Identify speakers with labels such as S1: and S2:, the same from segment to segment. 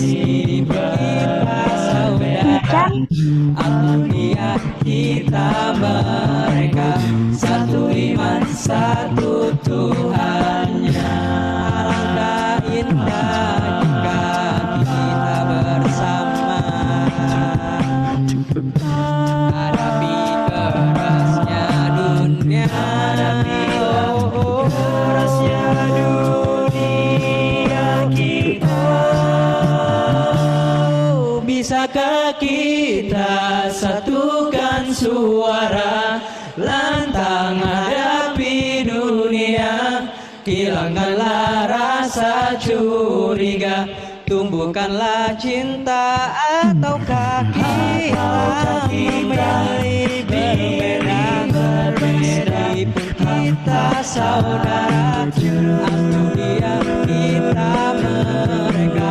S1: kita saudara, aku dia kita mereka, satu iman satu Tuhannya. Alangkah indah jika kita bersama hadapi kerasnya dunia, kerasnya dunia kita. Bisakah kita satukan suara, lantang hadapi dunia, hilangkanlah rasa curiga, tumbuhkanlah cinta, ataukah kita memilih berbeda, meskipun kita saudara, aku dia kita mereka,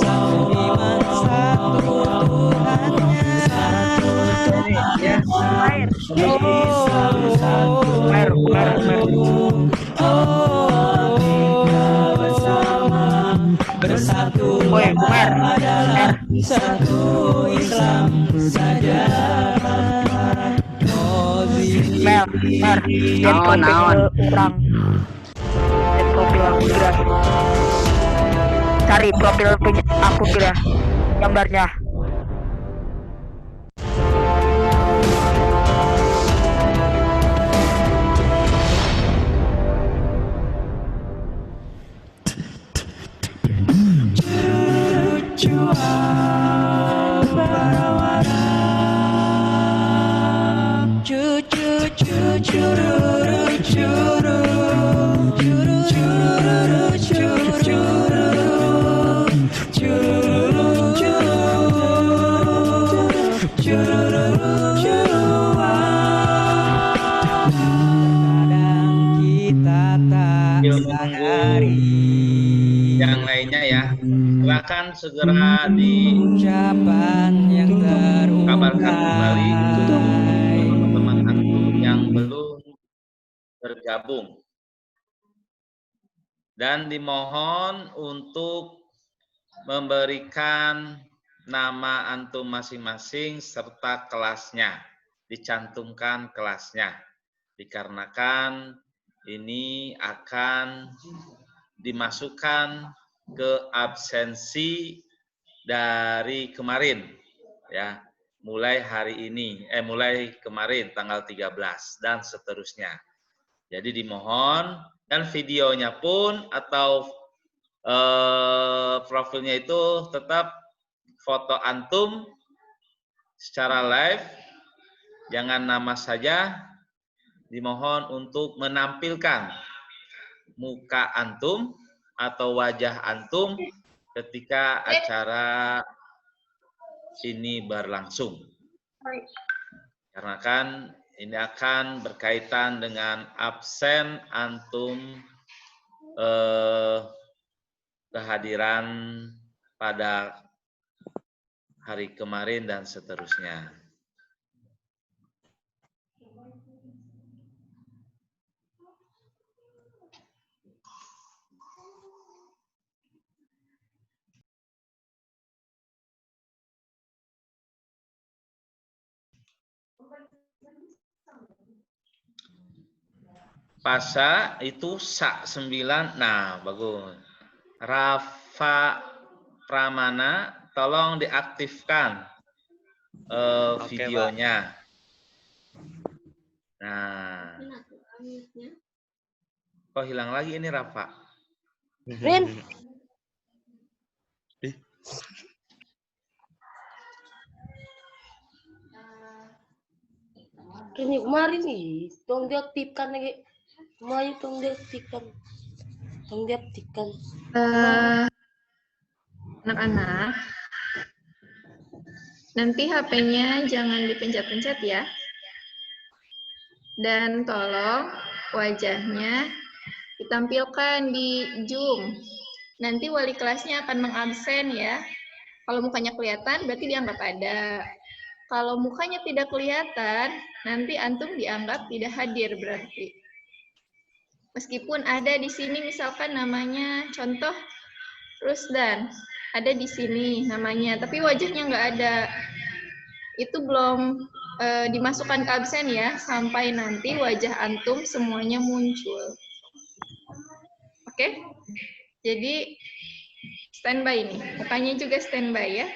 S1: satu iman satu Tuhannya. Bersatu adalah satu Islam saja.
S2: Naon orang profil aku kira, cari profil aku kira gambarnya.
S3: Yang lainnya ya, silakan segera
S1: ucapan yang
S3: dikabarkan kembali untuk teman-teman antum yang belum bergabung, dan dimohon untuk memberikan nama antum masing-masing serta kelasnya, dicantumkan kelasnya, dikarenakan ini akan dimasukkan ke absensi dari kemarin ya, mulai hari ini, mulai kemarin tanggal 13 dan seterusnya. Jadi dimohon, dan videonya pun atau profilnya itu tetap foto antum secara live, jangan nama saja. Dimohon untuk menampilkan muka antum atau wajah antum ketika acara ini berlangsung. Karena kan ini akan berkaitan dengan absen antum kehadiran pada hari kemarin dan seterusnya. Pasa itu sa 9, nah bagus. Rafa Pramana, tolong diaktifkan videonya. Nah, kok hilang lagi ini Rafa?
S2: Rin, ini kemarin nih, tolong diaktifkan lagi. Kemarin tolong diaktifkan. Tolong diaktifkan.
S4: Anak-anak, nanti HP-nya jangan dipencet-pencet ya. Dan tolong wajahnya ditampilkan di Zoom. Nanti wali kelasnya akan mengabsen ya. Kalau mukanya kelihatan berarti dianggap ada. Kalau mukanya tidak kelihatan, nanti antum dianggap tidak hadir berarti. Meskipun ada di sini misalkan namanya contoh Rusdan, ada di sini namanya, tapi wajahnya nggak ada. Itu belum dimasukkan ke absen ya, sampai nanti wajah antum semuanya muncul. Oke? Jadi standby nih, mukanya juga standby ya.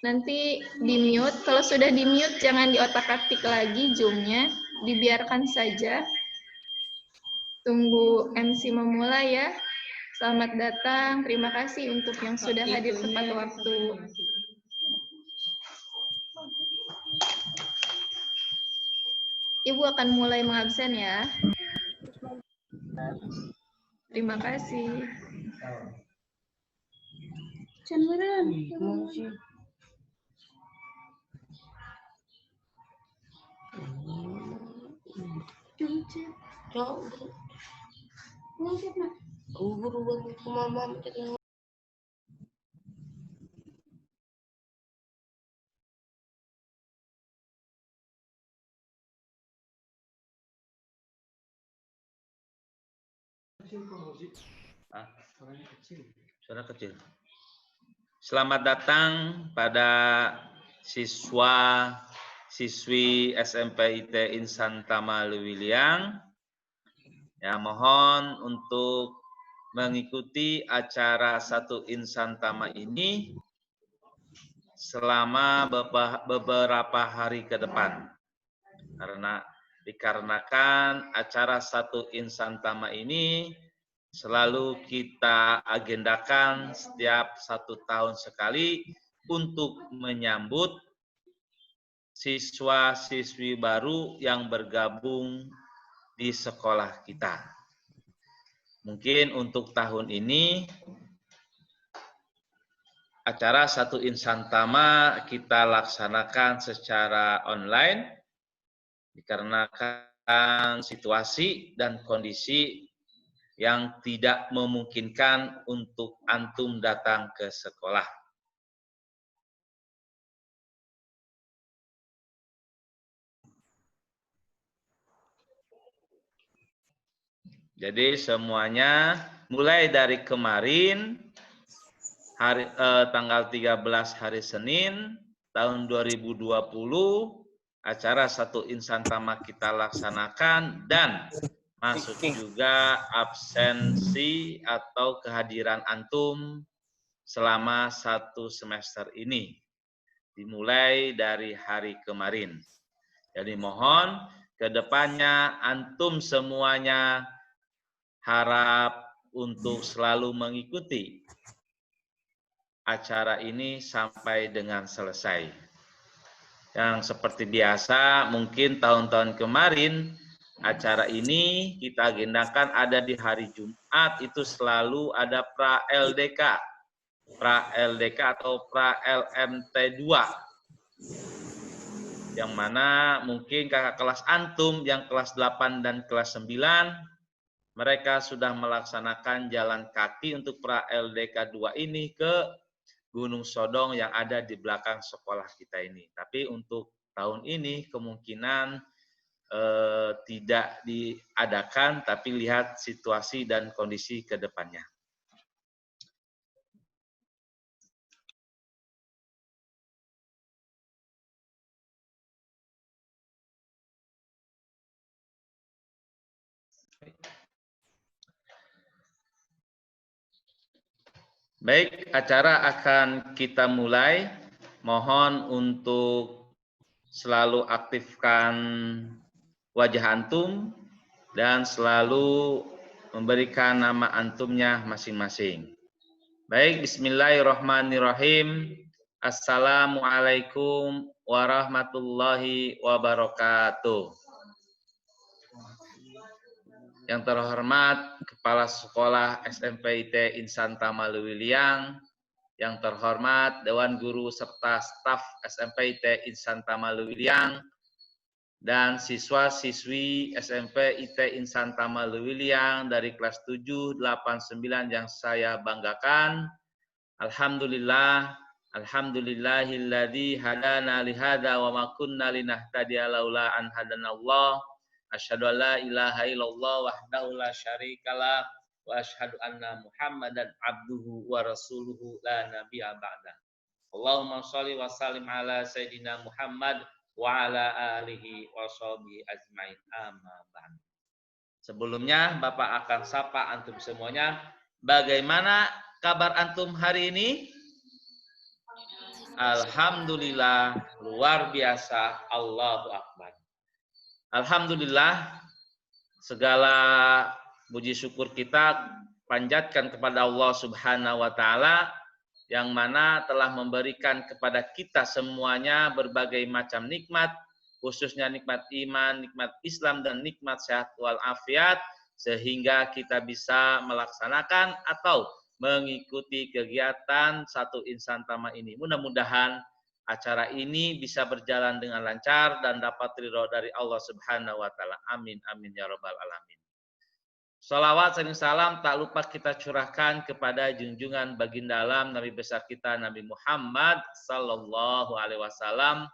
S4: Nanti di mute, kalau sudah di mute jangan diotak-atik lagi Zoom-nya, dibiarkan saja. Tunggu MC memulai ya. Selamat datang, terima kasih untuk yang sudah hadir tepat waktu. Ibu akan mulai mengabsen ya. Terima kasih.
S2: Buruan ke mama.
S3: Suara kecil. Selamat datang pada siswi SMP IT Insan Tama Leuwiliang. Ya, mohon untuk mengikuti acara Satu Insan Tama ini selama beberapa hari ke depan. Dikarenakan acara Satu Insan Tama ini selalu kita agendakan setiap 1 tahun sekali untuk menyambut siswa-siswi baru yang bergabung di sekolah kita. Mungkin untuk tahun ini acara Satu Insan Tama kita laksanakan secara online dikarenakan situasi dan kondisi yang tidak memungkinkan untuk antum datang ke sekolah. Jadi semuanya mulai dari kemarin tanggal 13 hari Senin tahun 2020 acara Satu Insan Tama kita laksanakan dan masuk juga absensi atau kehadiran antum selama 1 semester ini dimulai dari hari kemarin. Jadi mohon kedepannya antum semuanya harap untuk selalu mengikuti acara ini sampai dengan selesai. Yang seperti biasa, mungkin tahun-tahun kemarin, acara ini kita agendakan ada di hari Jumat, itu selalu ada pra-LDK. Pra-LDK atau pra-LMT2. Yang mana mungkin kakak kelas antum yang kelas 8 dan kelas 9, mereka sudah melaksanakan jalan kaki untuk pra-LDK 2 ini ke Gunung Sodong yang ada di belakang sekolah kita ini. Tapi untuk tahun ini kemungkinan tidak diadakan, tapi lihat situasi dan kondisi ke depannya. Baik, acara akan kita mulai. Mohon untuk selalu aktifkan wajah antum dan selalu memberikan nama antumnya masing-masing. Baik, bismillahirrahmanirrahim. Assalamualaikum warahmatullahi wabarakatuh. Yang terhormat Kepala Sekolah SMP IT Insan Tama Leuwiliang, yang terhormat Dewan Guru serta staf SMP IT Insan Tama Leuwiliang, dan siswa-siswi SMP IT Insan Tama Leuwiliang dari kelas 7, 8, 9 yang saya banggakan. Alhamdulillah, alhamdulillahilladzi hadana lihada wa ma kunna linahtadiya laula an hadanallah. Asyhadu an la ilaha illallah wahdahu la syarikalah wa asyhadu anna Muhammadan abduhu wa rasuluhu la nabiyya ba'da. Allahumma shalli wa sallim ala sayidina Muhammad wa ala alihi wa sahbihi ajmain. Amma ba'd. Sebelumnya Bapak akan sapa antum semuanya. Bagaimana kabar antum hari ini? Alhamdulillah, luar biasa, Allahu Akbar. Alhamdulillah, segala puji syukur kita panjatkan kepada Allah Subhanahu wa Ta'ala, yang mana telah memberikan kepada kita semuanya berbagai macam nikmat, khususnya nikmat iman, nikmat Islam, dan nikmat sehat walafiat, sehingga kita bisa melaksanakan atau mengikuti kegiatan Satu Insan Tama ini. Mudah-mudahan acara ini bisa berjalan dengan lancar dan dapat ridho dari Allah Subhanahu wa Ta'ala. Amin amin ya rabbal alamin. Salawat dan salam tak lupa kita curahkan kepada junjungan baginda alam Nabi besar kita Nabi Muhammad sallallahu alaihi wasallam.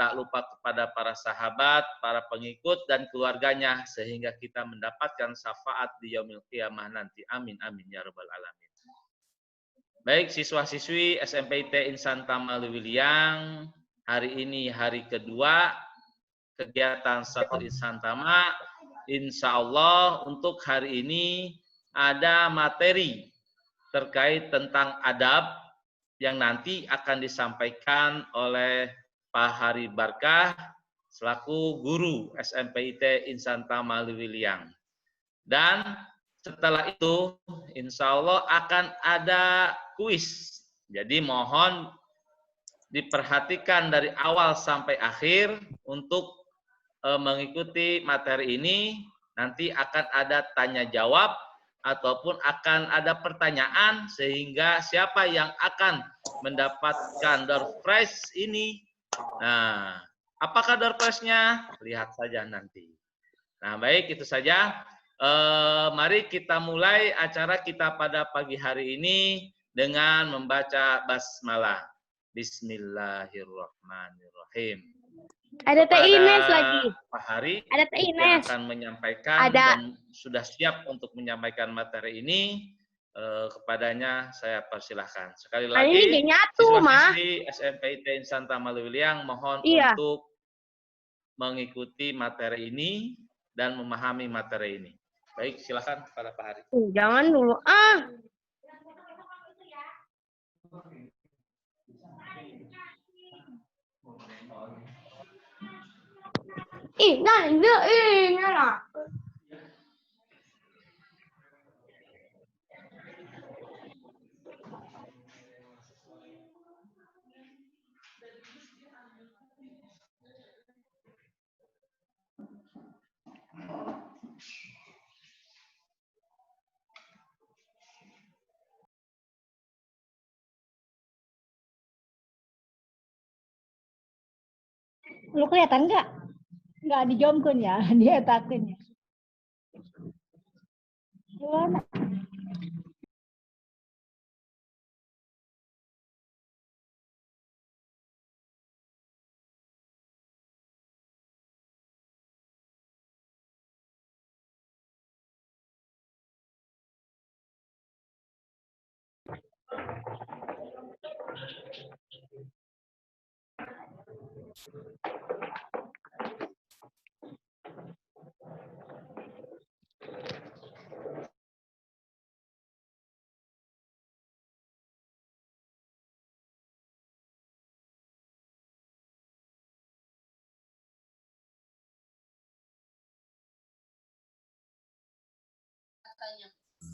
S3: Tak lupa kepada para sahabat, para pengikut dan keluarganya, sehingga kita mendapatkan syafaat di yaumil qiyamah nanti. Amin amin ya rabbal alamin. Baik siswa-siswi SMPIT Insan Tama Leuwiliang, hari ini hari kedua kegiatan Satu Insan Tama. Insya Allah untuk hari ini ada materi terkait tentang adab yang nanti akan disampaikan oleh Pak Hari Barkah selaku guru SMPIT Insan Tama Leuwiliang. Dan setelah itu insya Allah akan ada kuis. Jadi mohon diperhatikan dari awal sampai akhir untuk mengikuti materi ini. Nanti akan ada tanya jawab ataupun akan ada pertanyaan, sehingga siapa yang akan mendapatkan door prize ini. Nah, apakah door prize-nya? Lihat saja nanti. Nah, baik, itu saja. Mari kita mulai acara kita pada pagi hari ini dengan membaca basmalah. Bismillahirrahmanirrahim.
S2: Ada Teh Ines lagi.
S3: Pak Hari
S2: Ada Teh
S3: yang
S2: Ines.
S3: akan menyampaikan dan sudah siap untuk menyampaikan materi ini, kepadanya saya persilahkan. Sekali lagi, siswa-siswi SMPIT Insan Tama Leuwiliang mohon untuk mengikuti materi ini dan memahami materi ini. Baik, silakan pada Pak Hari.
S2: Jangan dulu. Nah. Lu kelihatan nggak? Nggak dijomkeun ya, dia takeun ya.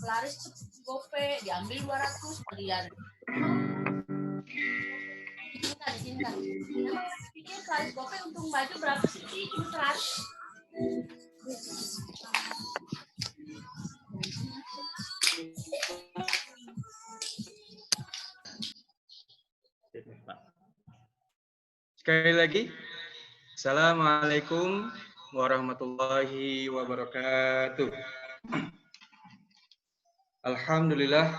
S5: Laris gope diambil 200 kalian. Disimpan. Emang pikir Laris gope untung baju berapa sih? Cuma 100.
S6: Sekali lagi, Assalamualaikum warahmatullahi wabarakatuh. Alhamdulillah,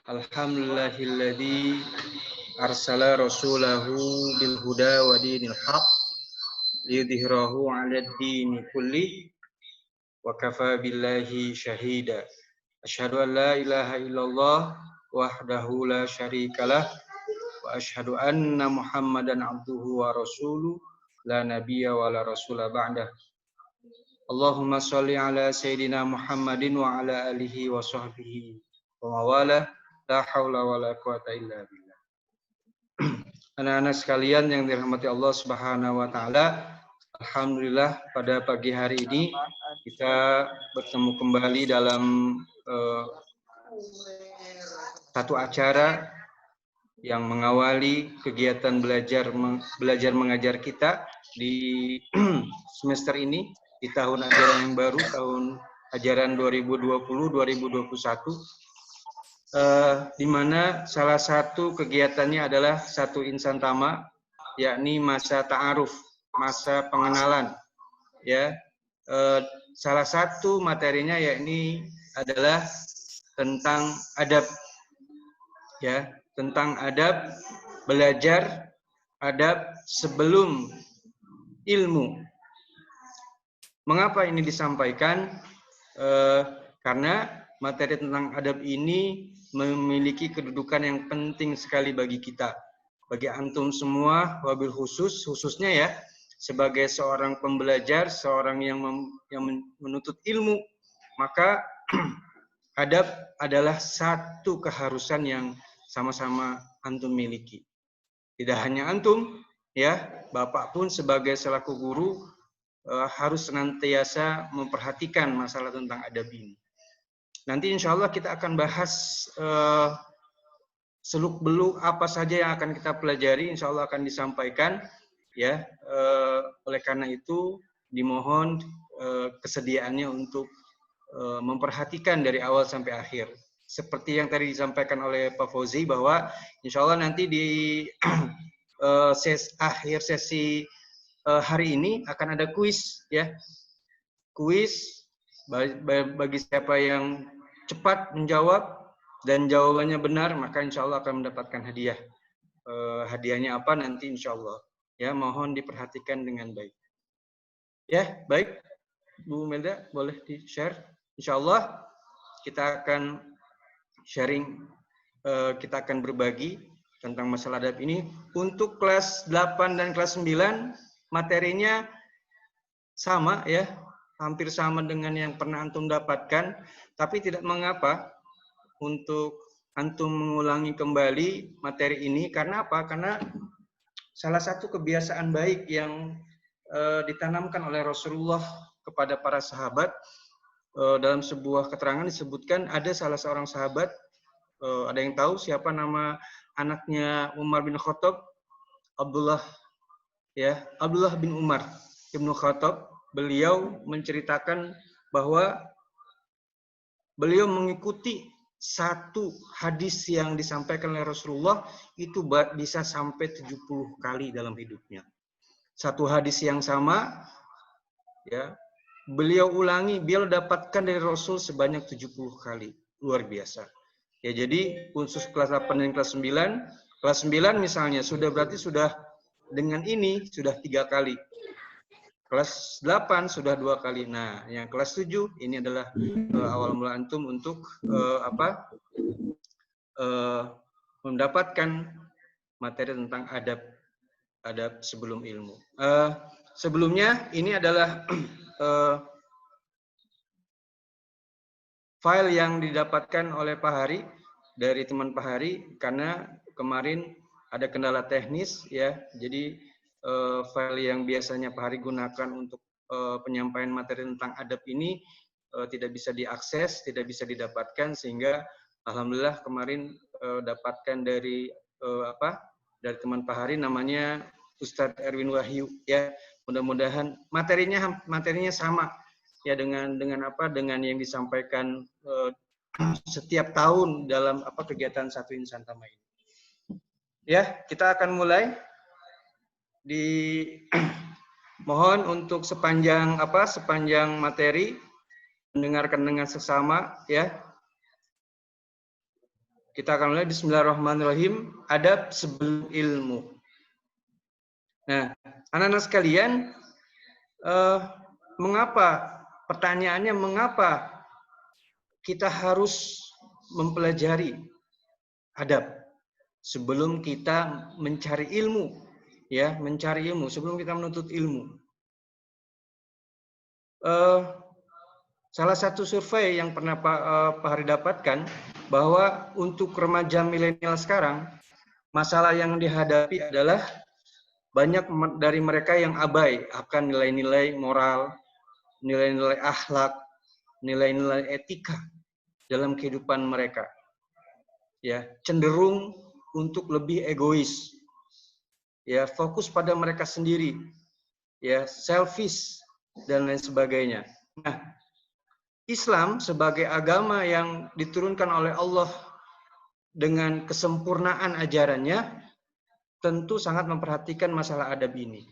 S6: alhamdulillahilladzi arsala rasulahu bil huda wa dinil haq liyudhhirahu 'alad dini kulli wa kafa billahi syahida. Asyhadu an la ilaha illallah wahdahu la syarikalah wa asyhadu anna Muhammadan abduhu wa rasuluh la nabiyya wa la rasula ba'dah. Allahumma sholli ala sayyidina Muhammadin wa ala alihi wa sahbihi wa mawalah, la haula wa la quwata illa billah. Anak-anak sekalian yang dirahmati Allah Subhanahu wa taala, alhamdulillah pada pagi hari ini kita bertemu kembali dalam satu acara yang mengawali kegiatan belajar mengajar kita di semester ini, di tahun ajaran yang baru, tahun ajaran 2020-2021, di mana salah satu kegiatannya adalah satu insan tama, yakni masa ta'aruf, masa pengenalan. Ya, salah satu materinya yakni adalah tentang adab, ya, tentang adab, belajar adab sebelum ilmu. Mengapa ini disampaikan? Karena materi tentang adab ini memiliki kedudukan yang penting sekali bagi kita, bagi antum semua, wabil khususnya ya, sebagai seorang pembelajar, seorang yang menuntut ilmu, maka adab adalah satu keharusan yang sama-sama antum miliki. Tidak hanya antum, ya, Bapak pun sebagai selaku guru harus senantiasa memperhatikan masalah tentang adab ini. Nanti insya Allah kita akan bahas seluk-beluk apa saja yang akan kita pelajari, insya Allah akan disampaikan. Ya, oleh karena itu dimohon kesediaannya untuk memperhatikan dari awal sampai akhir. Seperti yang tadi disampaikan oleh Pak Fauzi bahwa insya Allah nanti di akhir sesi hari ini akan ada kuis, ya, kuis bagi siapa yang cepat menjawab dan jawabannya benar maka insya Allah akan mendapatkan hadiah. Hadiahnya apa nanti insya Allah. Ya, mohon diperhatikan dengan baik. Ya, baik. Bu Melda, boleh di-share? Insya Allah kita akan sharing, kita akan berbagi tentang masalah adab ini. Untuk kelas 8 dan kelas 9, materinya sama ya, hampir sama dengan yang pernah antum dapatkan, tapi tidak mengapa untuk antum mengulangi kembali materi ini. Karena apa? Karena salah satu kebiasaan baik yang ditanamkan oleh Rasulullah kepada para sahabat, dalam sebuah keterangan disebutkan ada salah seorang sahabat, ada yang tahu siapa nama anaknya Umar bin Khattab? Abdullah, ya, Abdullah bin Umar bin Khattab. Beliau menceritakan bahwa beliau mengikuti satu hadis yang disampaikan oleh Rasulullah itu bisa sampai 70 kali dalam hidupnya. Satu hadis yang sama, ya, beliau ulangi, beliau dapatkan dari Rasul sebanyak 70 kali. Luar biasa. Ya, jadi khusus kelas 8 dan kelas 9, kelas 9 misalnya sudah berarti sudah dengan ini sudah 3 kali. Kelas 8 sudah 2 kali. Nah, yang kelas 7 ini adalah awal mula antum untuk mendapatkan materi tentang adab sebelum ilmu. Sebelumnya ini adalah file yang didapatkan oleh Pak Hari, dari teman Pak Hari, karena kemarin ada kendala teknis ya. Jadi file yang biasanya Pak Hari gunakan untuk penyampaian materi tentang adab ini tidak bisa diakses, tidak bisa didapatkan, sehingga alhamdulillah kemarin dapatkan dari dari teman Pak Hari, namanya Ustadz Erwin Wahyu ya. Mudah-mudahan materinya sama ya dengan yang disampaikan setiap tahun dalam kegiatan satu insan tama ini. Ya, kita akan mulai. Mohon untuk sepanjang materi mendengarkan dengan seksama ya. Kita akan mulai. Bismillahirrahmanirrahim. Adab sebelum ilmu. Nah, anak-anak sekalian, pertanyaannya mengapa kita harus mempelajari adab sebelum kita mencari ilmu, ya, mencari ilmu sebelum kita menuntut ilmu. Salah satu survei yang pernah Pak Hari dapatkan bahwa untuk remaja milenial sekarang, masalah yang dihadapi adalah banyak dari mereka yang abai akan nilai-nilai moral, nilai-nilai akhlak, nilai-nilai etika dalam kehidupan mereka. Ya, cenderung untuk lebih egois. Ya, fokus pada mereka sendiri. Ya, selfish dan lain sebagainya. Nah, Islam sebagai agama yang diturunkan oleh Allah dengan kesempurnaan ajarannya tentu sangat memperhatikan masalah adab ini.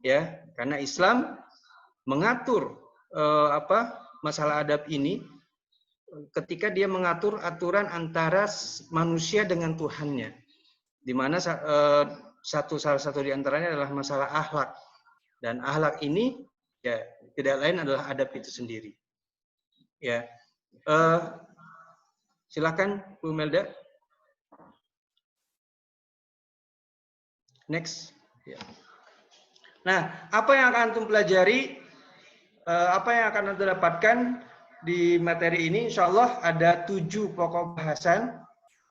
S6: Ya, karena Islam mengatur masalah adab ini ketika dia mengatur aturan antara manusia dengan Tuhannya, di mana salah satu di antaranya adalah masalah akhlak, dan akhlak ini ya tidak lain adalah adab itu sendiri. Ya, silakan Bu Melda. Next. Ya. Nah, apa yang akan antum pelajari, apa yang akan antum dapatkan di materi ini, insya Allah ada 7 pokok bahasan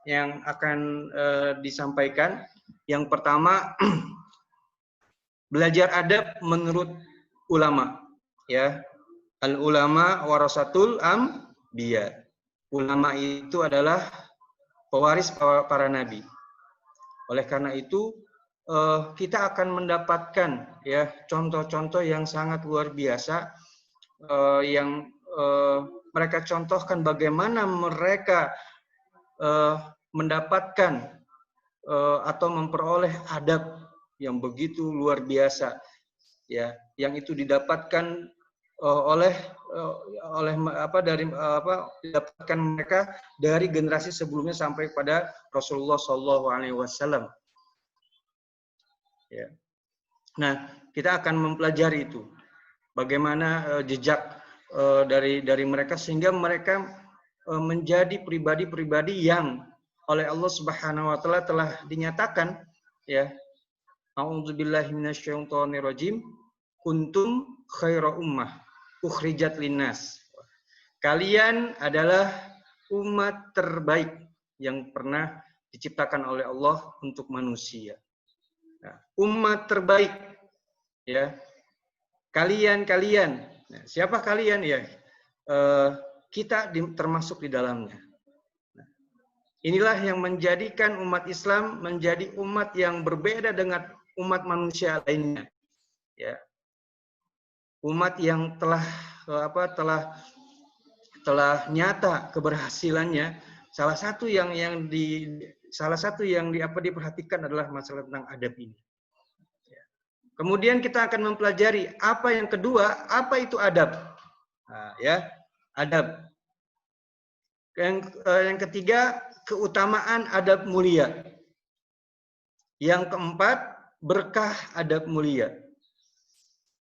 S6: yang akan disampaikan. Yang pertama, belajar adab menurut ulama. Ya, al ulama warasatul anbiya. Ulama itu adalah pewaris para nabi. Oleh karena itu, kita akan mendapatkan ya contoh-contoh yang sangat luar biasa yang mereka contohkan bagaimana mereka mendapatkan atau memperoleh adab yang begitu luar biasa, ya, yang itu didapatkan didapatkan mereka dari generasi sebelumnya sampai pada Rasulullah SAW. Ya. Nah, kita akan mempelajari itu, bagaimana jejak dari mereka sehingga mereka menjadi pribadi-pribadi yang oleh Allah Subhanahu wa taala telah dinyatakan, ya, a'udzubillahi minasyaitonirrajim, kuntum khaira ummah ukhrijat linnas. Kalian adalah umat terbaik yang pernah diciptakan oleh Allah untuk manusia. Nah, umat terbaik, ya, kalian. Nah, siapa kalian, ya? Kita termasuk di dalamnya. Nah, inilah yang menjadikan umat Islam menjadi umat yang berbeda dengan umat manusia lainnya, ya. Umat yang telah nyata keberhasilannya. Salah satu yang diperhatikan adalah masalah tentang adab ini. Kemudian kita akan mempelajari apa yang kedua, apa itu adab. Nah, ya, adab. Yang ketiga, keutamaan adab mulia. Yang keempat, berkah adab mulia.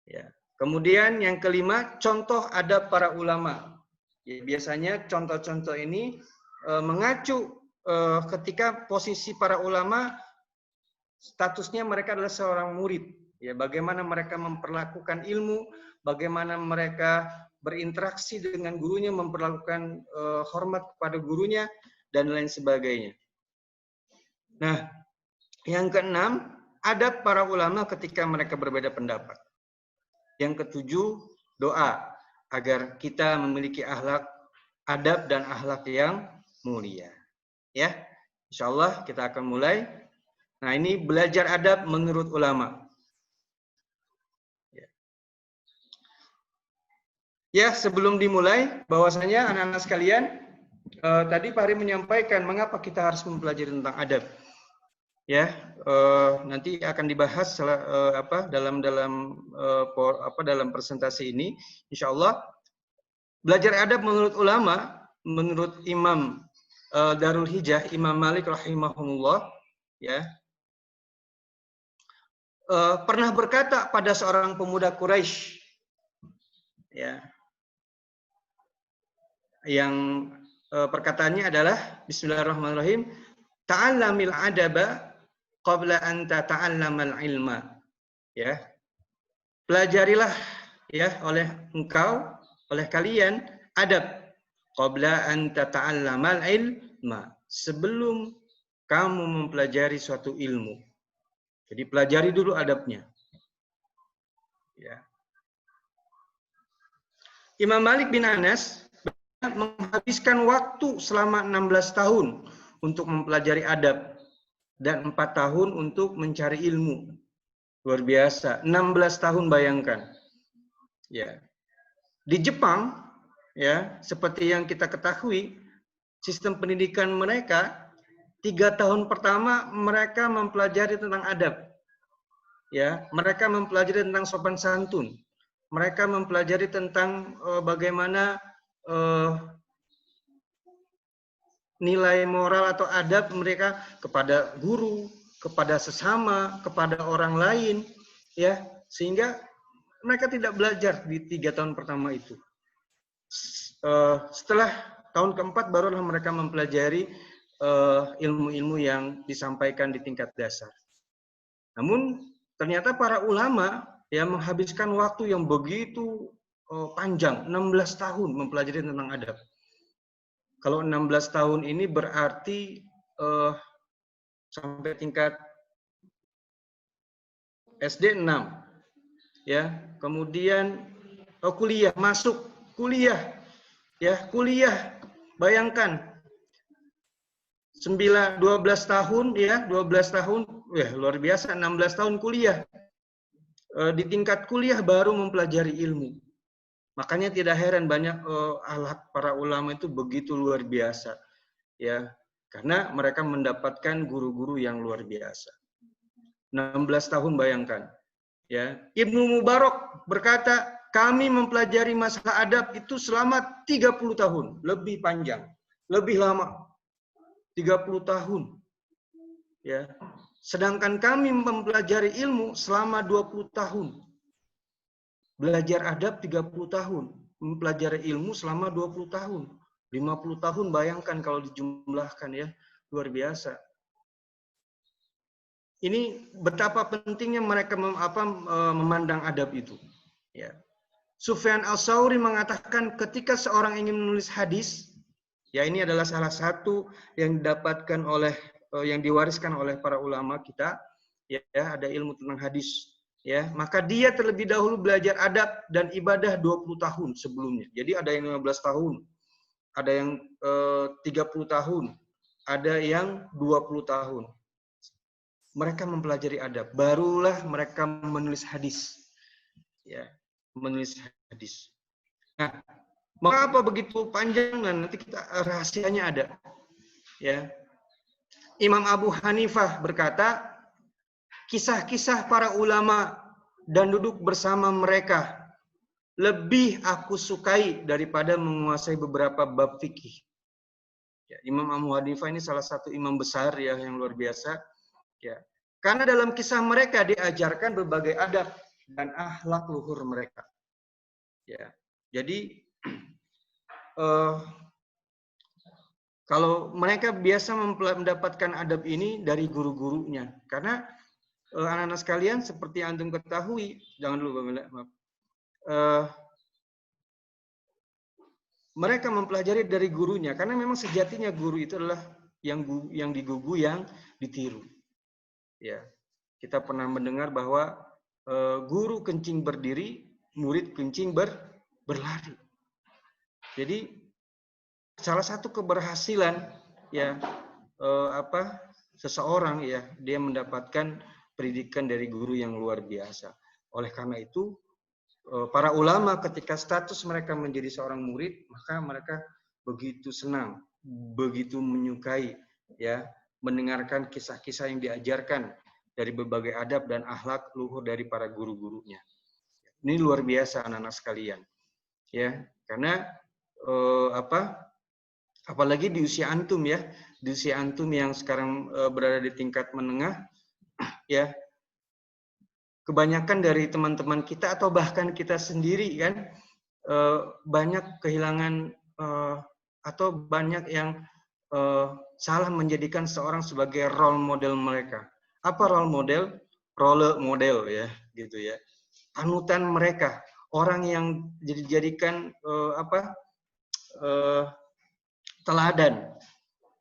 S6: Ya. Kemudian yang kelima, contoh adab para ulama. Ya, biasanya contoh-contoh ini mengacu ketika posisi para ulama, statusnya mereka adalah seorang murid. Ya, bagaimana mereka memperlakukan ilmu, bagaimana mereka berinteraksi dengan gurunya, memperlakukan hormat kepada gurunya, dan lain sebagainya. Nah, yang keenam, adab para ulama ketika mereka berbeda pendapat. Yang ketujuh, doa agar kita memiliki akhlak, adab dan akhlak yang mulia. Ya, insyaallah kita akan mulai. Nah, ini belajar adab menurut ulama. Ya, sebelum dimulai, bahwasanya anak-anak sekalian, tadi Pak Hari menyampaikan mengapa kita harus mempelajari tentang adab. Ya, nanti akan dibahas dalam presentasi ini, insyaallah. Belajar adab menurut ulama, menurut Imam Darul Hijjah, Imam Malik rahimahullah, ya, pernah berkata pada seorang pemuda Quraisy, ya, yang perkataannya adalah Bismillahirrahmanirrahim, ta'allamil adaba qabla an tata'allamal ilma. Ya. Pelajarilah ya oleh engkau, oleh kalian adab qabla an tata'allamal ilma, sebelum kamu mempelajari suatu ilmu. Jadi pelajari dulu adabnya. Ya. Imam Malik bin Anas menghabiskan waktu selama 16 tahun untuk mempelajari adab dan 4 tahun untuk mencari ilmu. Luar biasa, 16 tahun bayangkan. Ya. Di Jepang, ya, seperti yang kita ketahui, sistem pendidikan mereka 3 tahun pertama mereka mempelajari tentang adab. Ya, mereka mempelajari tentang sopan santun. Mereka mempelajari tentang bagaimana nilai moral atau adab mereka kepada guru, kepada sesama, kepada orang lain, ya, sehingga mereka tidak belajar di 3 tahun pertama itu. Setelah tahun keempat barulah mereka mempelajari ilmu-ilmu yang disampaikan di tingkat dasar. Namun ternyata para ulama ya menghabiskan waktu yang begitu panjang, 16 tahun mempelajari tentang adab. Kalau 16 tahun ini berarti sampai tingkat SD 6. Ya, kemudian kuliah, masuk kuliah. Ya, kuliah. Bayangkan 12 tahun ya, 12 tahun, ya luar biasa, 16 tahun kuliah. Di tingkat kuliah baru mempelajari ilmu. Makanya tidak heran banyak alat para ulama itu begitu luar biasa, ya, karena mereka mendapatkan guru-guru yang luar biasa. 16 tahun bayangkan, ya. Ibnu Mubarak berkata, kami mempelajari masalah adab itu selama 30 tahun, lebih panjang, lebih lama, 30 tahun, ya. Sedangkan kami mempelajari ilmu selama 20 tahun. Belajar adab 30 tahun, mempelajari ilmu selama 20 tahun. 50 tahun bayangkan kalau dijumlahkan ya, luar biasa. Ini betapa pentingnya mereka memandang adab itu. Ya. Sufyan Al-Tsauri mengatakan ketika seorang ingin menulis hadis, ya ini adalah salah satu yang didapatkan oleh yang diwariskan oleh para ulama kita, ya ada ilmu tentang hadis. Ya, maka dia terlebih dahulu belajar adab dan ibadah 20 tahun sebelumnya. Jadi ada yang 15 tahun, ada yang 30 tahun, ada yang 20 tahun. Mereka mempelajari adab, barulah mereka menulis hadis. Ya, menulis hadis. Nah, mengapa begitu panjang? Dan nanti kita rahasianya ada. Ya. Imam Abu Hanifah berkata, kisah-kisah para ulama dan duduk bersama mereka lebih aku sukai daripada menguasai beberapa bab fikih. Ya, Imam Abu Hanifah ini salah satu imam besar ya yang luar biasa. Ya, karena dalam kisah mereka diajarkan berbagai adab dan akhlak luhur mereka. Ya, jadi kalau mereka biasa mendapatkan adab ini dari guru-gurunya, karena anak-anak sekalian seperti yang antum ketahui, jangan dulu maaf. Mereka mempelajari dari gurunya, karena memang sejatinya guru itu adalah yang digugu, yang ditiru. Ya, kita pernah mendengar bahwa guru kencing berdiri, murid kencing berlari. Jadi salah satu keberhasilan ya seseorang ya dia mendapatkan pendidikan dari guru yang luar biasa. Oleh karena itu para ulama ketika status mereka menjadi seorang murid, maka mereka begitu senang, begitu menyukai ya mendengarkan kisah-kisah yang diajarkan dari berbagai adab dan akhlak luhur dari para guru-gurunya. Ini luar biasa anak-anak sekalian. Ya, karena apalagi di usia antum ya, di usia antum yang sekarang berada di tingkat menengah, ya, kebanyakan dari teman-teman kita atau bahkan kita sendiri kan banyak kehilangan atau banyak yang salah menjadikan seorang sebagai role model mereka. Apa role model? Role model ya, gitu ya. Panutan mereka, orang yang dijadikan teladan,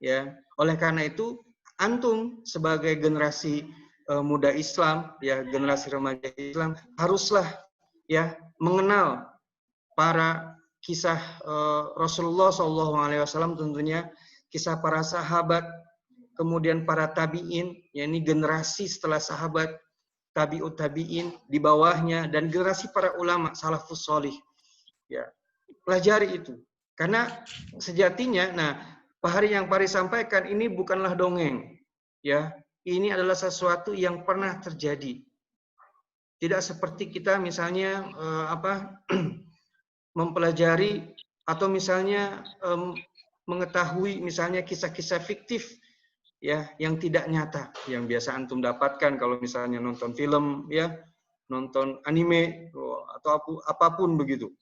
S6: ya. Oleh karena itu, antum sebagai generasi muda Islam, ya, generasi remaja Islam, haruslah ya mengenal para kisah Rasulullah SAW, tentunya kisah para sahabat, kemudian para tabiin, yakni generasi setelah sahabat, tabiut tabiin di bawahnya, dan generasi para ulama salafus sholih. Ya, pelajari itu. Karena sejatinya, nah, Pak Hari yang Pak Hari sampaikan ini bukanlah dongeng, ya. Ini adalah sesuatu yang pernah terjadi. Tidak seperti kita misalnya mempelajari atau misalnya mengetahui misalnya kisah-kisah fiktif ya yang tidak nyata yang biasa antum dapatkan kalau misalnya nonton film ya, nonton anime atau apapun begitu.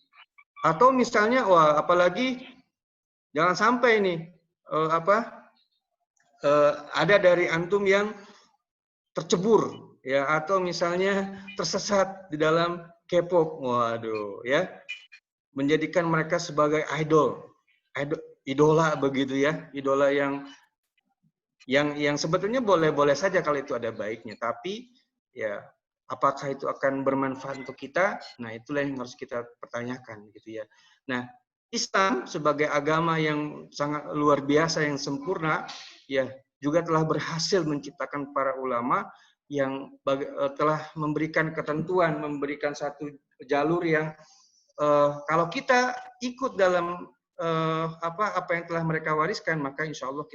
S6: Atau misalnya apalagi jangan sampai nih ada dari antum yang tercebur ya, atau misalnya tersesat di dalam K-pop. Waduh ya. Menjadikan mereka sebagai idola begitu ya, idola yang sebetulnya boleh-boleh saja kalau itu ada baiknya, tapi ya apakah itu akan bermanfaat untuk kita? Nah, itulah yang harus kita pertanyakan gitu ya. Nah, Islam sebagai agama yang sangat luar biasa, yang sempurna, ya juga telah berhasil menciptakan para ulama yang telah memberikan ketentuan, memberikan satu jalur yang kalau kita ikut dalam apa yang telah mereka wariskan, maka insya Allah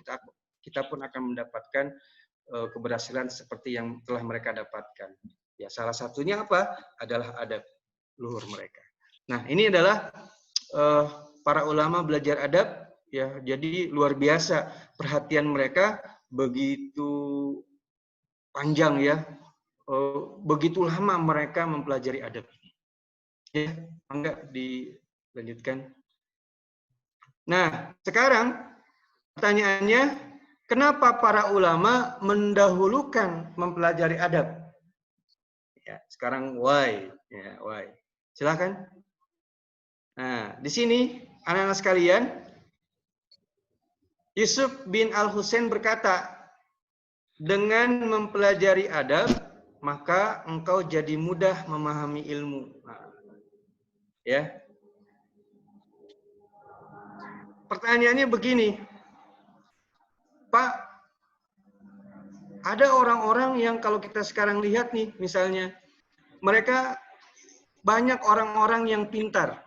S6: kita pun akan mendapatkan keberhasilan seperti yang telah mereka dapatkan. Ya, salah satunya apa? Adalah adab luhur mereka. Nah, ini adalah para ulama belajar adab, ya. Jadi luar biasa perhatian mereka, begitu panjang ya, begitu lama mereka mempelajari adab. Ya, enggak dilanjutkan. Nah, sekarang pertanyaannya, kenapa para ulama mendahulukan mempelajari adab? Ya, sekarang why? Ya, why? Silakan. Nah, di sini anak-anak sekalian, Yusuf bin Al-Husain berkata, dengan mempelajari adab, maka engkau jadi mudah memahami ilmu. Nah, ya. Pertanyaannya begini, Pak, ada orang-orang yang kalau kita sekarang lihat nih, misalnya, mereka banyak orang-orang yang pintar.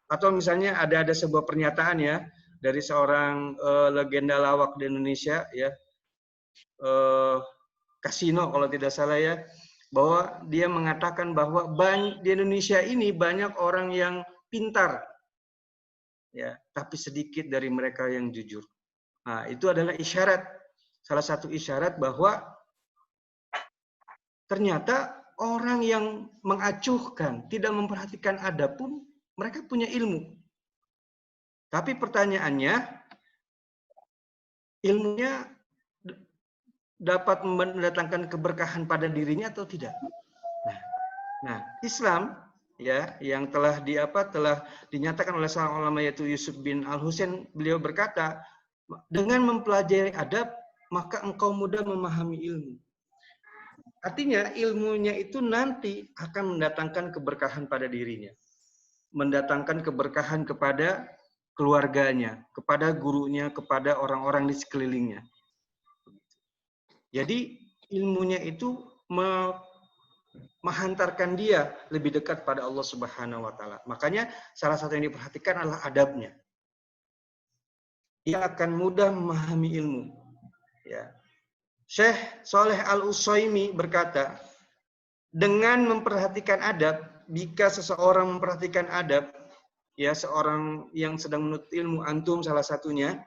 S6: Atau misalnya ada sebuah pernyataan ya, dari seorang legenda lawak di Indonesia, ya, Kasino kalau tidak salah ya, bahwa dia mengatakan bahwa di Indonesia ini banyak orang yang pintar, ya, tapi sedikit dari mereka yang jujur. Nah, itu adalah isyarat, salah satu isyarat bahwa ternyata orang yang mengacuhkan, tidak memperhatikan adab pun mereka punya ilmu. Tapi pertanyaannya, ilmunya dapat mendatangkan keberkahan pada dirinya atau tidak? Nah, Islam ya yang telah dinyatakan oleh seorang ulama yaitu Yusuf bin Al-Husain, beliau berkata, dengan mempelajari adab maka engkau mudah memahami ilmu. Artinya ilmunya itu nanti akan mendatangkan keberkahan pada dirinya, mendatangkan keberkahan kepada keluarganya, kepada gurunya, kepada orang-orang di sekelilingnya. Jadi ilmunya itu menghantarkan dia lebih dekat pada Allah Subhanahu wa taala. Makanya salah satu yang diperhatikan adalah adabnya. Dia akan mudah memahami ilmu. Ya. Syekh Saleh Al-Utsaimin berkata, dengan memperhatikan adab, jika seseorang memperhatikan adab, ya, seorang yang sedang menuntut ilmu, antum salah satunya,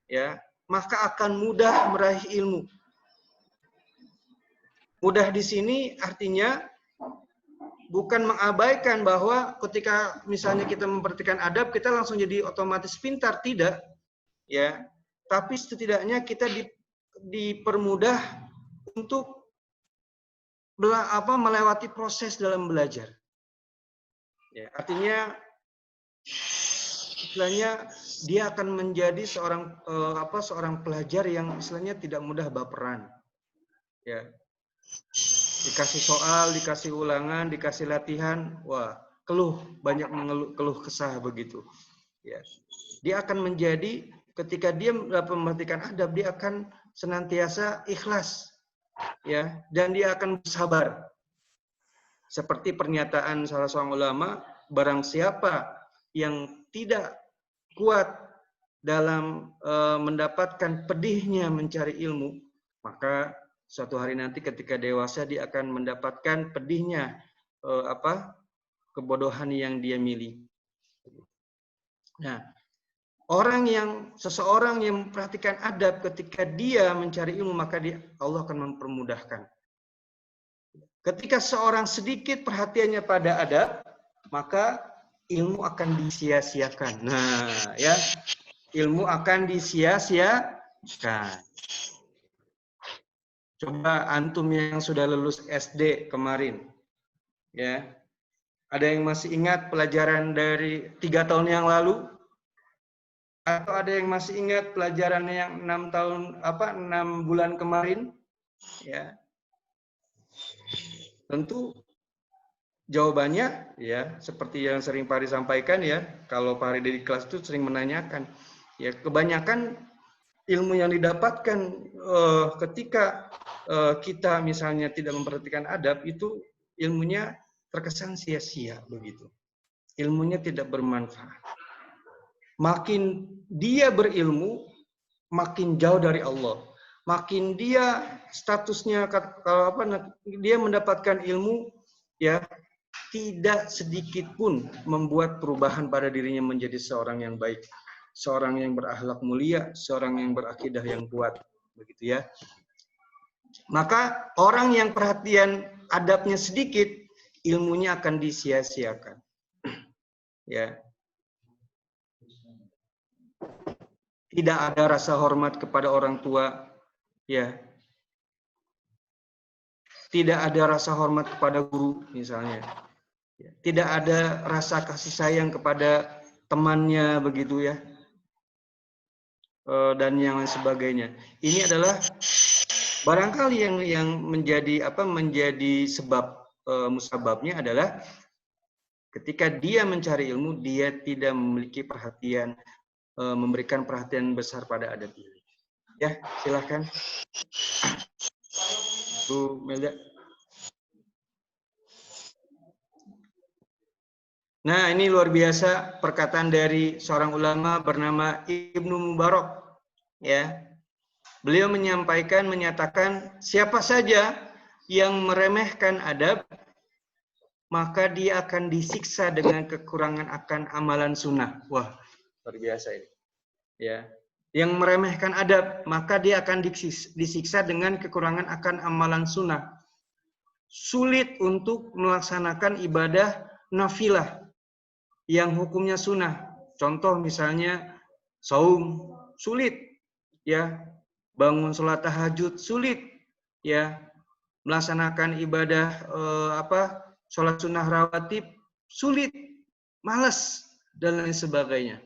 S6: ya, maka akan mudah meraih ilmu. Mudah di sini artinya bukan mengabaikan bahwa ketika misalnya kita memperhatikan adab kita langsung jadi otomatis pintar, tidak, ya. Tapi setidaknya kita dipermudah untuk melewati proses dalam belajar. Ya, artinya istilahnya dia akan menjadi seorang pelajar yang istilahnya tidak mudah baperan. Ya. Dikasih soal, dikasih ulangan, dikasih latihan, wah, banyak keluh kesah begitu. Ya. Dia akan menjadi ketika dia memperhatikan adab, dia akan senantiasa ikhlas, ya, dan dia akan bersabar. Seperti pernyataan salah seorang ulama, barang siapa yang tidak kuat dalam mendapatkan pedihnya mencari ilmu, maka suatu hari nanti ketika dewasa dia akan mendapatkan pedihnya kebodohan yang dia miliki. Nah, seseorang yang memperhatikan adab ketika dia mencari ilmu, maka Allah akan mempermudahkan. Ketika seorang sedikit perhatiannya pada adab, maka ilmu akan disia-siakan. Nah, ya, ilmu akan disia-siakan. Coba antum yang sudah lulus SD kemarin, ya, ada yang masih ingat pelajaran dari 3 tahun yang lalu? Atau ada yang masih ingat pelajaran yang 6 bulan kemarin? Ya, tentu jawabannya ya seperti yang sering Pak Hari sampaikan, ya. Kalau Pak Hari di kelas itu sering menanyakan, ya, kebanyakan ilmu yang didapatkan ketika kita misalnya tidak memperhatikan adab, itu ilmunya terkesan sia-sia begitu. Ilmunya tidak bermanfaat. Makin dia berilmu, makin jauh dari Allah. Makin dia statusnya, dia mendapatkan ilmu, ya, tidak sedikit pun membuat perubahan pada dirinya menjadi seorang yang baik, seorang yang berakhlak mulia, seorang yang berakidah yang kuat, begitu, ya. Maka orang yang perhatian adabnya sedikit, ilmunya akan disia-siakan. Ya. Tidak ada rasa hormat kepada orang tua, ya. Tidak ada rasa hormat kepada guru misalnya. Tidak ada rasa kasih sayang kepada temannya begitu, ya. Dan yang lain sebagainya. Ini adalah barangkali yang menjadi sebab musababnya adalah ketika dia mencari ilmu, dia tidak memiliki perhatian, memberikan perhatian besar pada adab ini. Ya, silahkan. Bu Melda. Nah, ini luar biasa perkataan dari seorang ulama bernama Ibnu Mubarak, ya. Beliau menyatakan siapa saja yang meremehkan adab, maka dia akan disiksa dengan kekurangan akan amalan sunnah. Wah, luar biasa ini. Ya. Yang meremehkan adab, maka dia akan disiksa dengan kekurangan akan amalan sunnah. Sulit untuk melaksanakan ibadah nafilah yang hukumnya sunnah. Contoh misalnya saum, sulit, ya. Bangun sholat tahajud, sulit, ya. Melaksanakan ibadah sholat sunnah rawatib, sulit, malas, dan lain sebagainya.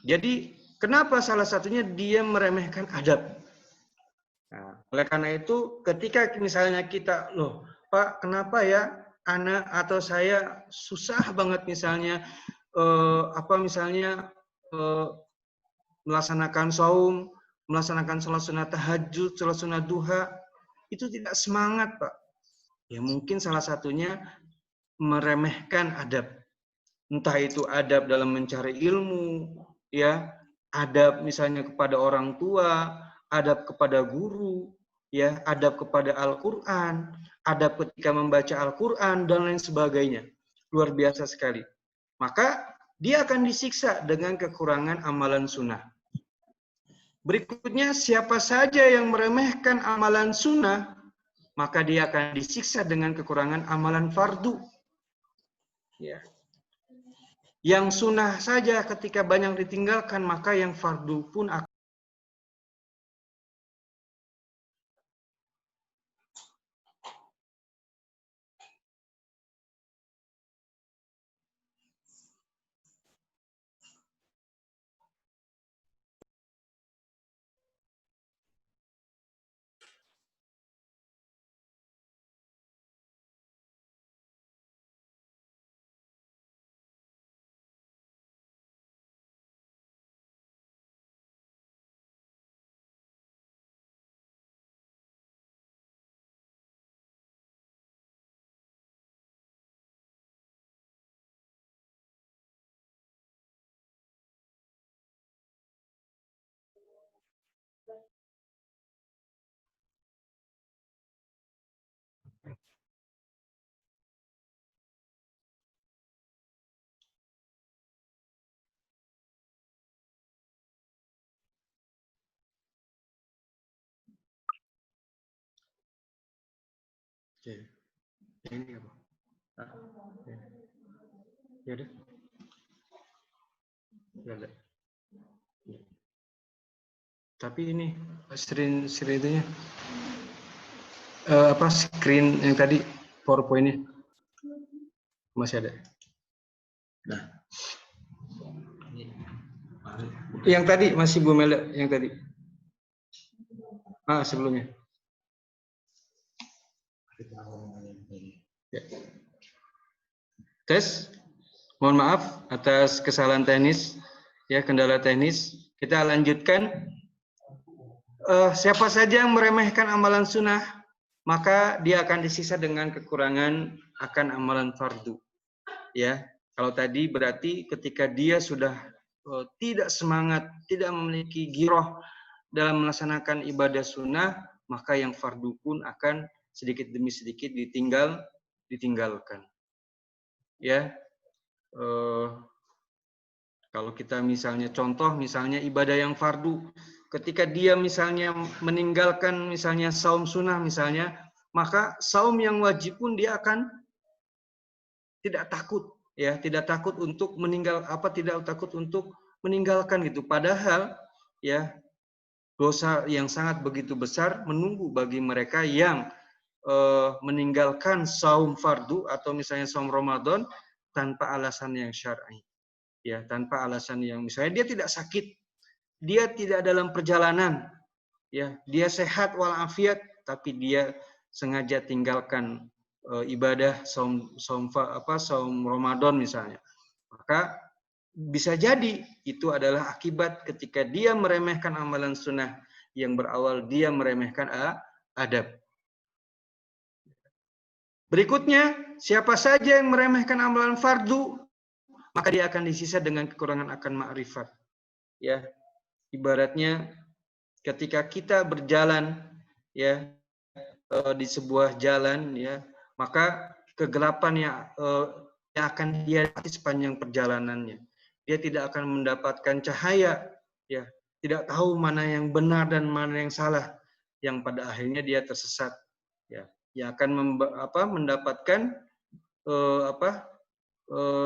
S6: Jadi kenapa salah satunya dia meremehkan adab? Nah, oleh karena itu ketika misalnya kita, loh Pak, kenapa ya anak atau saya susah banget misalnya melaksanakan saum, melaksanakan sholat sunnah tahajud, sholat sunnah duha, itu tidak semangat, Pak. Ya mungkin salah satunya meremehkan adab. Entah itu adab dalam mencari ilmu, ya, adab misalnya kepada orang tua, adab kepada guru, ya, adab kepada Al-Qur'an, adab ketika membaca Al-Qur'an dan lain sebagainya. Luar biasa sekali. Maka dia akan disiksa dengan kekurangan amalan sunnah. Berikutnya, siapa saja yang meremehkan amalan sunnah, maka dia akan disiksa dengan kekurangan amalan fardu. Ya. Yang sunnah saja ketika banyak ditinggalkan, maka yang fardu pun akan ini apa? Ya udah. Ya udah. Tapi ini screen itunya apa screen yang tadi PowerPoint-nya masih ada. Nah. Yang tadi masih Bu Mela yang tadi. Sebelumnya. Ya. Tes. Mohon maaf atas kesalahan teknis, ya, kendala teknis. Kita lanjutkan. Siapa saja yang meremehkan amalan sunnah, maka dia akan disiksa dengan kekurangan akan amalan fardu. Ya, kalau tadi berarti ketika dia sudah tidak semangat, tidak memiliki giroh dalam melaksanakan ibadah sunnah, maka yang fardu pun akan sedikit demi sedikit ditinggalkan. Ya, kalau kita misalnya contoh, misalnya ibadah yang fardu, ketika dia misalnya meninggalkan misalnya saum sunnah misalnya, maka saum yang wajib pun dia akan tidak takut, ya, tidak takut untuk tidak takut untuk meninggalkan gitu. Padahal ya dosa yang sangat begitu besar menunggu bagi mereka yang meninggalkan saum fardu atau misalnya saum Ramadan tanpa alasan yang syar'i. Ya, tanpa alasan yang misalnya dia tidak sakit, dia tidak dalam perjalanan, ya, dia sehat walafiat, tapi dia sengaja tinggalkan ibadah saum Ramadan misalnya, maka bisa jadi itu adalah akibat ketika dia meremehkan amalan sunnah yang berawal dia meremehkan adab. Berikutnya, siapa saja yang meremehkan amalan fardu, maka dia akan disiksa dengan kekurangan akan ma'rifat. Ya, ibaratnya ketika kita berjalan, ya, di sebuah jalan, ya, maka kegelapan yang akan dia dapati sepanjang perjalanannya. Dia tidak akan mendapatkan cahaya, ya, tidak tahu mana yang benar dan mana yang salah, yang pada akhirnya dia tersesat, ya. Yang akan mendapatkan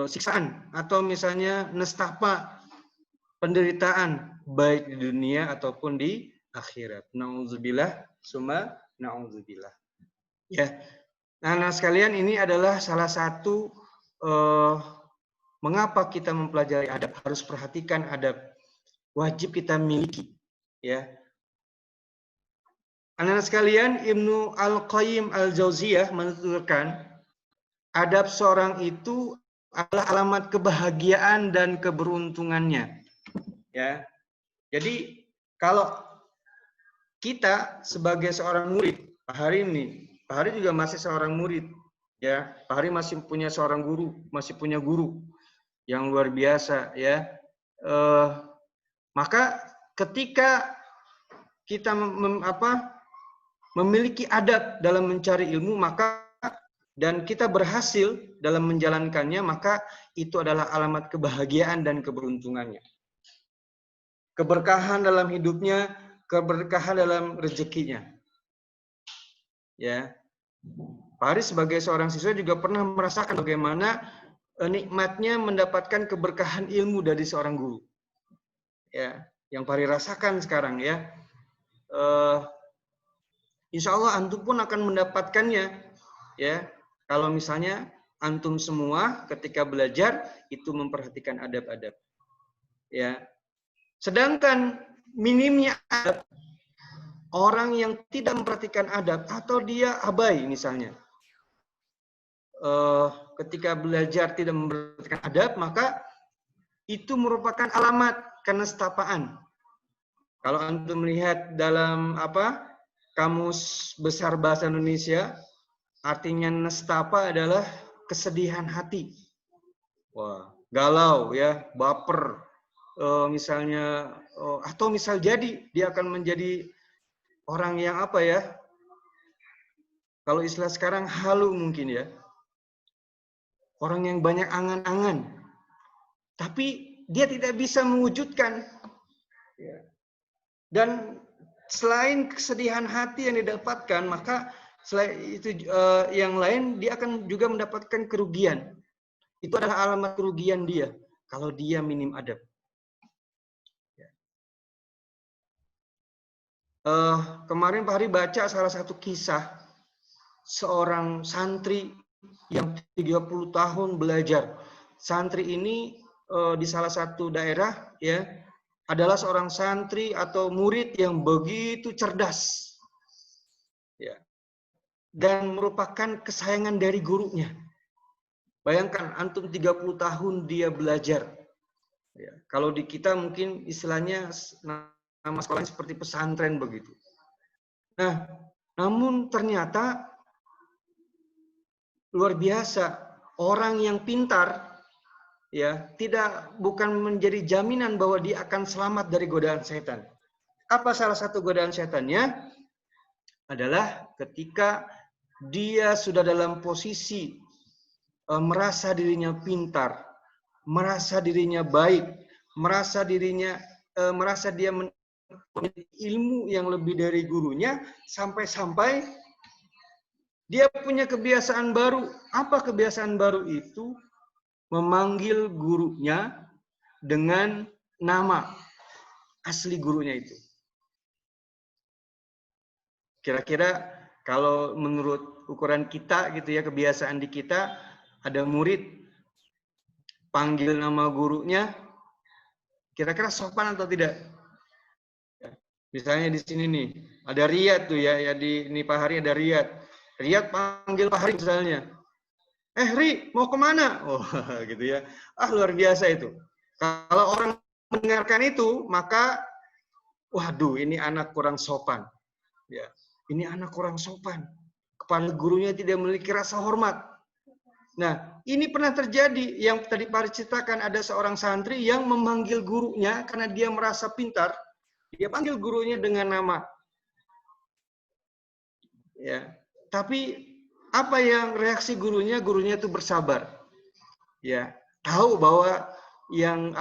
S6: siksaan atau misalnya nestapa, penderitaan baik di dunia ataupun di akhirat. Nauzubillah summa nauzubillah. Ya. Nah, sekalian, ini adalah salah satu mengapa kita mempelajari adab, harus perhatikan adab, wajib kita miliki, ya. Anak-anak sekalian, Ibnu Al-Qayyim Al-Jauziyah menuturkan, adab seorang itu adalah alamat kebahagiaan dan keberuntungannya. Ya. Jadi kalau kita sebagai seorang murid, Pak Hari juga masih seorang murid, ya. Pak Hari masih punya seorang guru, masih punya guru yang luar biasa, ya. Maka ketika kita memiliki adab dalam mencari ilmu, maka dan kita berhasil dalam menjalankannya, maka itu adalah alamat kebahagiaan dan keberuntungannya. Keberkahan dalam hidupnya, keberkahan dalam rezekinya. Ya, Pak Haris sebagai seorang siswa juga pernah merasakan bagaimana nikmatnya mendapatkan keberkahan ilmu dari seorang guru. Ya, yang Pak Haris rasakan sekarang ya. Insya Allah antum pun akan mendapatkannya ya. Kalau misalnya antum semua ketika belajar itu memperhatikan adab-adab. Ya. Sedangkan minimnya adab, orang yang tidak memperhatikan adab atau dia abai misalnya, ketika belajar tidak memperhatikan adab, maka itu merupakan alamat kenestapaan. Kalau antum melihat dalam Kamus Besar Bahasa Indonesia, artinya nestapa adalah kesedihan hati. Wah, galau ya, baper. Misalnya atau misal jadi dia akan menjadi orang yang kalau istilah sekarang halu mungkin ya, orang yang banyak angan-angan tapi dia tidak bisa mewujudkan ya. Dan selain kesedihan hati yang didapatkan, maka selain itu yang lain dia akan juga mendapatkan kerugian. Itu adalah alamat kerugian dia kalau dia minim adab. Kemarin Pak Hari baca salah satu kisah seorang santri yang 30 tahun belajar. Santri ini di salah satu daerah ya adalah seorang santri atau murid yang begitu cerdas. Ya. Dan merupakan kesayangan dari gurunya. Bayangkan antum 30 tahun dia belajar. Ya. Kalau di kita mungkin istilahnya nama sekolahnya seperti pesantren begitu. Nah, namun ternyata luar biasa, orang yang pintar ya bukan menjadi jaminan bahwa dia akan selamat dari godaan setan. Apa salah satu godaan setannya? Adalah ketika dia sudah dalam posisi merasa dirinya pintar, merasa dirinya baik, merasa dia ilmu yang lebih dari gurunya, sampai-sampai dia punya kebiasaan baru. Apa kebiasaan baru itu? Memanggil gurunya dengan nama asli gurunya itu. Kira-kira kalau menurut ukuran kita gitu ya, kebiasaan di kita, ada murid panggil nama gurunya, kira-kira sopan atau tidak? Misalnya di sini nih, ada Riyad tuh ya di ini Pak Hari ada Riyad. Riyad panggil Pak Hari misalnya. Ri, mau kemana? Oh, gitu ya. Luar biasa itu. Kalau orang mendengarkan itu, maka, waduh, ini anak kurang sopan. Ya, ini anak kurang sopan. Kepada gurunya tidak memiliki rasa hormat. Nah, ini pernah terjadi. Yang tadi Pak Hari ceritakan, ada seorang santri yang memanggil gurunya karena dia merasa pintar. Dia panggil gurunya dengan nama. Ya, tapi apa yang reaksi gurunya? Gurunya itu bersabar. Ya, tahu bahwa yang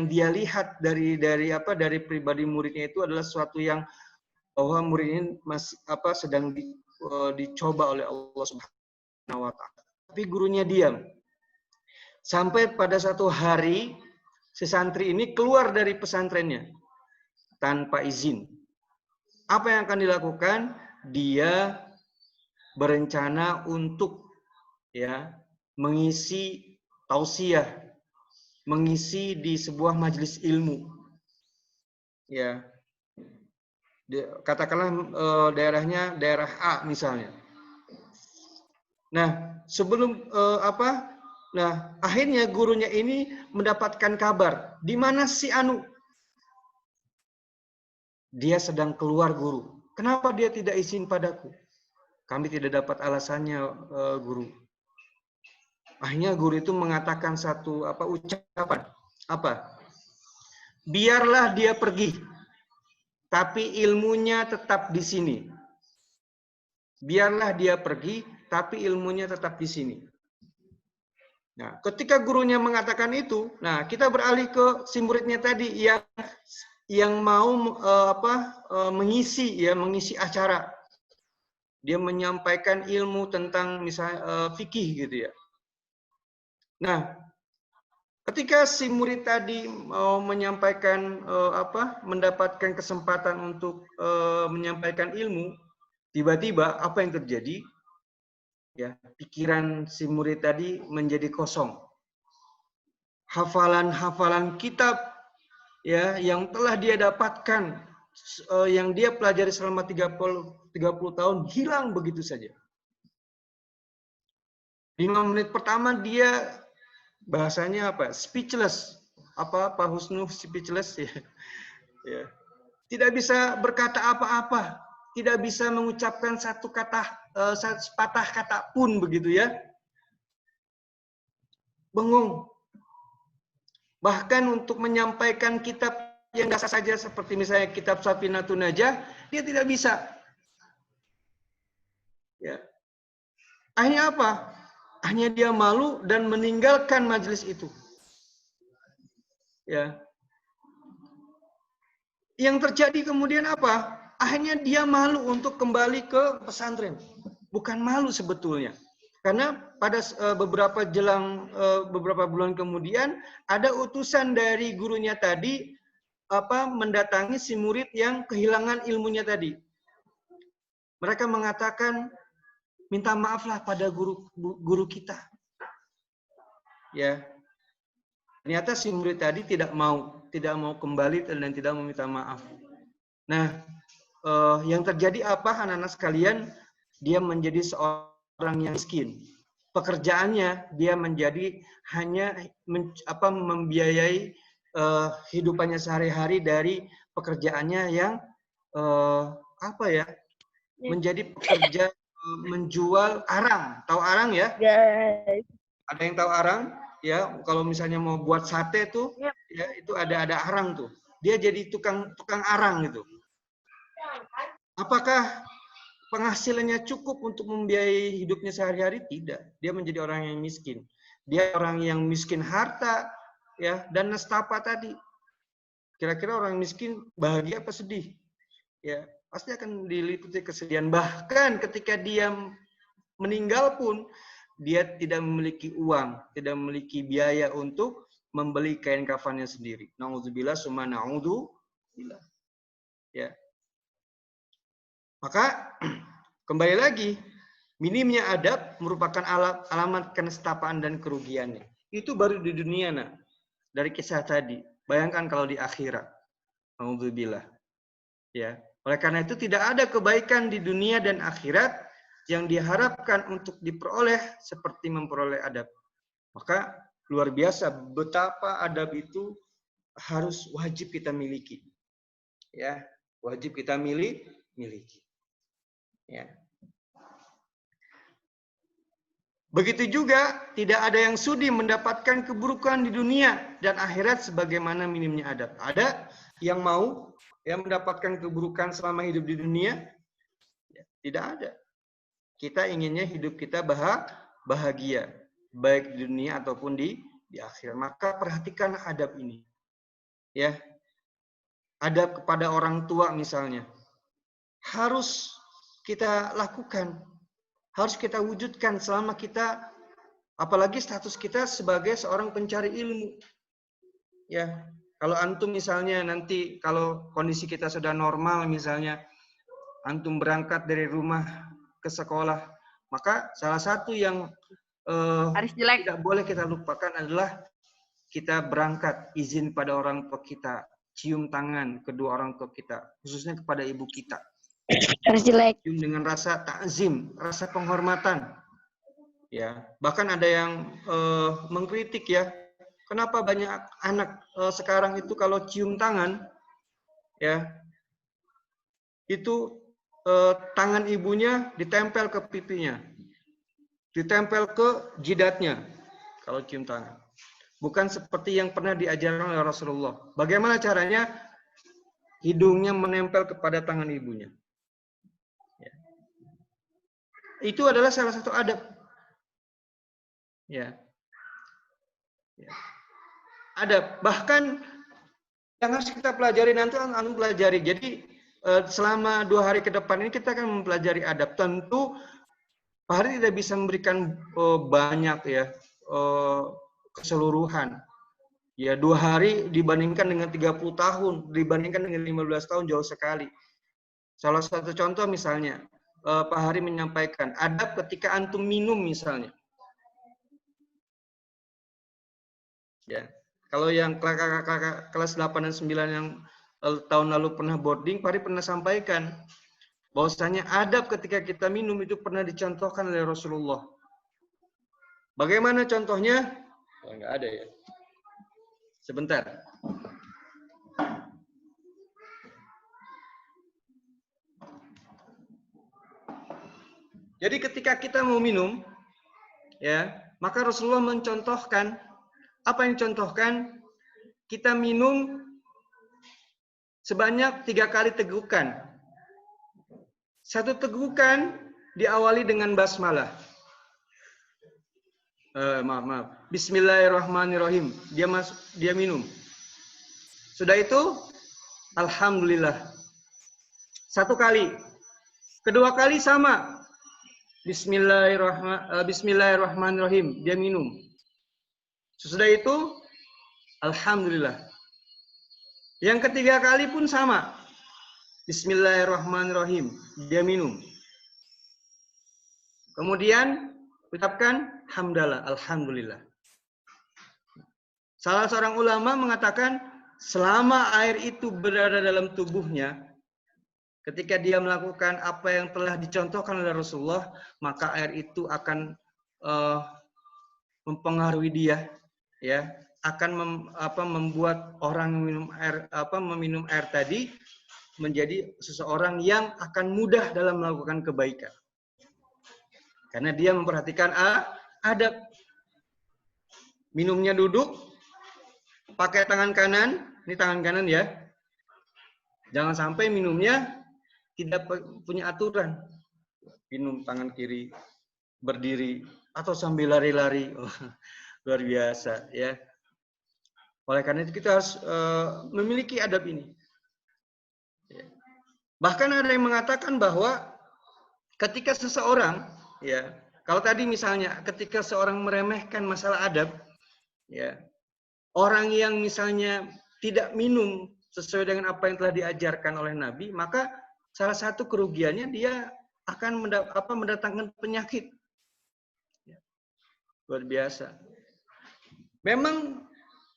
S6: dia lihat dari pribadi muridnya itu adalah sesuatu yang bahwa murid ini masih sedang dicoba oleh Allah Subhanahu wa taala. Tapi gurunya diam. Sampai pada satu hari si santri ini keluar dari pesantrennya tanpa izin. Apa yang akan dilakukan? Dia berencana untuk mengisi tausiah, mengisi di sebuah majelis ilmu. Ya. Katakanlah daerahnya daerah A misalnya. Nah, sebelum akhirnya gurunya ini mendapatkan kabar, di mana si Anu? Dia sedang keluar guru. Kenapa dia tidak izin padaku? Kami tidak dapat alasannya, guru. Akhirnya guru itu mengatakan satu ucapan. Apa? Biarlah dia pergi, tapi ilmunya tetap di sini. Biarlah dia pergi, tapi ilmunya tetap di sini. Nah, ketika gurunya mengatakan itu, nah kita beralih ke si muridnya tadi yang mau mengisi acara. dia menyampaikan ilmu tentang misalnya fikih gitu ya. Nah, ketika si murid tadi mau menyampaikan mendapatkan kesempatan untuk menyampaikan ilmu, tiba-tiba apa yang terjadi? Ya, pikiran si murid tadi menjadi kosong. Hafalan-hafalan kitab ya yang telah dia dapatkan, yang dia pelajari selama 30 tahun hilang begitu saja. 5 menit pertama dia bahasanya apa? Speechless. Apa Husnu speechless ya. Ya. Tidak bisa berkata apa-apa, tidak bisa mengucapkan satu kata, sepatah kata pun begitu ya. Bengong. Bahkan untuk menyampaikan kitab yang biasa saja seperti misalnya kitab Safinatun Najah, dia tidak bisa. Ya. Akhirnya apa? Akhirnya dia malu dan meninggalkan majelis itu. Ya. Yang terjadi kemudian apa? Akhirnya dia malu untuk kembali ke pesantren. Bukan malu sebetulnya. Karena pada beberapa bulan kemudian ada utusan dari gurunya tadi mendatangi si murid yang kehilangan ilmunya tadi. Mereka mengatakan, minta maaflah pada guru kita. Ya. Ternyata si murid tadi tidak mau kembali dan tidak mau minta maaf. Nah, yang terjadi apa anak-anak sekalian? Dia menjadi seorang yang miskin. Pekerjaannya dia menjadi hanya membiayai hidupannya sehari-hari dari pekerjaannya yang menjadi pekerja menjual arang. Tahu arang ya?
S2: Guys.
S6: Ada yang tahu arang? Ya, kalau misalnya mau buat sate tuh, ya itu ada arang tuh. Dia jadi tukang arang gitu. Apakah penghasilannya cukup untuk membiayai hidupnya sehari-hari? Tidak. Dia menjadi orang yang miskin. Dia orang yang miskin harta, ya, dan nestapa tadi. Kira-kira orang miskin bahagia apa sedih? Ya, pasti akan diliputi kesedihan. Bahkan ketika dia meninggal pun dia tidak memiliki uang, tidak memiliki biaya untuk membeli kain kafannya sendiri. Na'udzubillah summa na'udzubillah. Ya. Maka kembali lagi, minimnya adab merupakan alamat kenestapaan dan kerugiannya. Itu baru di dunia, nak. Dari kisah tadi. Bayangkan kalau di akhirat. Na'udzubillah. Ya. Oleh karena itu tidak ada kebaikan di dunia dan akhirat yang diharapkan untuk diperoleh seperti memperoleh adab. Maka luar biasa betapa adab itu harus wajib kita miliki. Ya, wajib kita miliki. Ya. Begitu juga tidak ada yang sudi mendapatkan keburukan di dunia dan akhirat sebagaimana minimnya adab. Ada yang mau mendapatkan keburukan selama hidup di dunia? Ya, tidak ada. Kita inginnya hidup kita bahagia, baik di dunia ataupun di akhirat. Maka perhatikan adab ini. Ya. Adab kepada orang tua misalnya. Harus kita lakukan. Harus kita wujudkan selama kita, apalagi status kita sebagai seorang pencari ilmu. Ya. Kalau antum misalnya nanti kalau kondisi kita sudah normal misalnya, antum berangkat dari rumah ke sekolah, maka salah satu yang tidak boleh kita lupakan adalah kita berangkat izin pada orang tua kita, cium tangan kedua orang tua kita, khususnya kepada ibu kita.
S2: Harus jelek.
S6: Cium dengan rasa takzim, rasa penghormatan. Ya, bahkan ada yang mengkritik ya, kenapa banyak anak sekarang itu kalau cium tangan, ya, itu tangan ibunya ditempel ke pipinya, ditempel ke jidatnya kalau cium tangan. Bukan seperti yang pernah diajarkan oleh Rasulullah. Bagaimana caranya? Hidungnya menempel kepada tangan ibunya. Ya. Itu adalah salah satu adab. Ya. Ya. Adab. Bahkan yang harus kita pelajari nanti, antum pelajari. Jadi selama 2 hari ke depan ini kita akan mempelajari adab. Tentu Pak Hari tidak bisa memberikan banyak ya keseluruhan. Ya 2 hari dibandingkan dengan 30 tahun, dibandingkan dengan 15 tahun jauh sekali. Salah satu contoh misalnya, Pak Hari menyampaikan, adab ketika antum minum misalnya. Ya, kalau yang kakak-kakak kelas 8 dan 9 yang tahun lalu pernah boarding, Pak Hari pernah sampaikan, bahwasanya adab ketika kita minum itu pernah dicontohkan oleh Rasulullah. Bagaimana contohnya? Oh, enggak ada ya. Sebentar. Jadi ketika kita mau minum, ya, maka Rasulullah mencontohkan, apa yang dicontohkan? Kita minum sebanyak 3 kali tegukan. Satu tegukan diawali dengan basmalah. Maaf. Bismillahirrahmanirrahim. Dia minum. Sudah itu, alhamdulillah. 1 kali. Kedua kali sama. Bismillahirrahmanirrahim. Dia minum. Sesudah itu, alhamdulillah. Yang ketiga kali pun sama. Bismillahirrahmanirrahim. Dia minum. Kemudian ucapkan hamdalah, alhamdulillah. Salah seorang ulama mengatakan selama air itu berada dalam tubuhnya, ketika dia melakukan apa yang telah dicontohkan oleh Rasulullah, maka air itu akan mempengaruhi dia, ya, akan membuat orang meminum air tadi menjadi seseorang yang akan mudah dalam melakukan kebaikan. Karena dia memperhatikan adab. Minumnya duduk, pakai tangan kanan, ini tangan kanan ya. Jangan sampai minumnya tidak punya aturan. Minum tangan kiri, berdiri, atau sambil lari-lari. Oh, luar biasa ya. Oleh karena itu kita harus memiliki adab ini. Bahkan ada yang mengatakan bahwa ketika seseorang, ya, kalau tadi misalnya ketika seorang meremehkan masalah adab, ya, orang yang misalnya tidak minum sesuai dengan apa yang telah diajarkan oleh Nabi, maka salah satu kerugiannya dia akan mendatangkan penyakit. Ya, luar biasa. Memang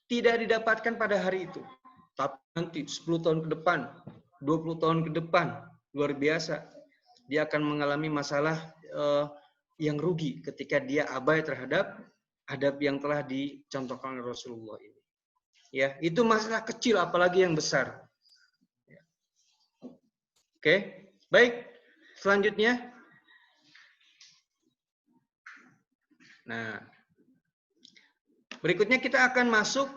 S6: tidak didapatkan pada hari itu, tapi nanti 10 tahun ke depan, 20 tahun ke depan, luar biasa. Dia akan mengalami masalah yang rugi ketika dia abai terhadap adab yang telah dicontohkan oleh Rasulullah ini. Ya, itu masalah kecil apalagi yang besar. Ya. Oke, baik. Selanjutnya. Nah, berikutnya kita akan masuk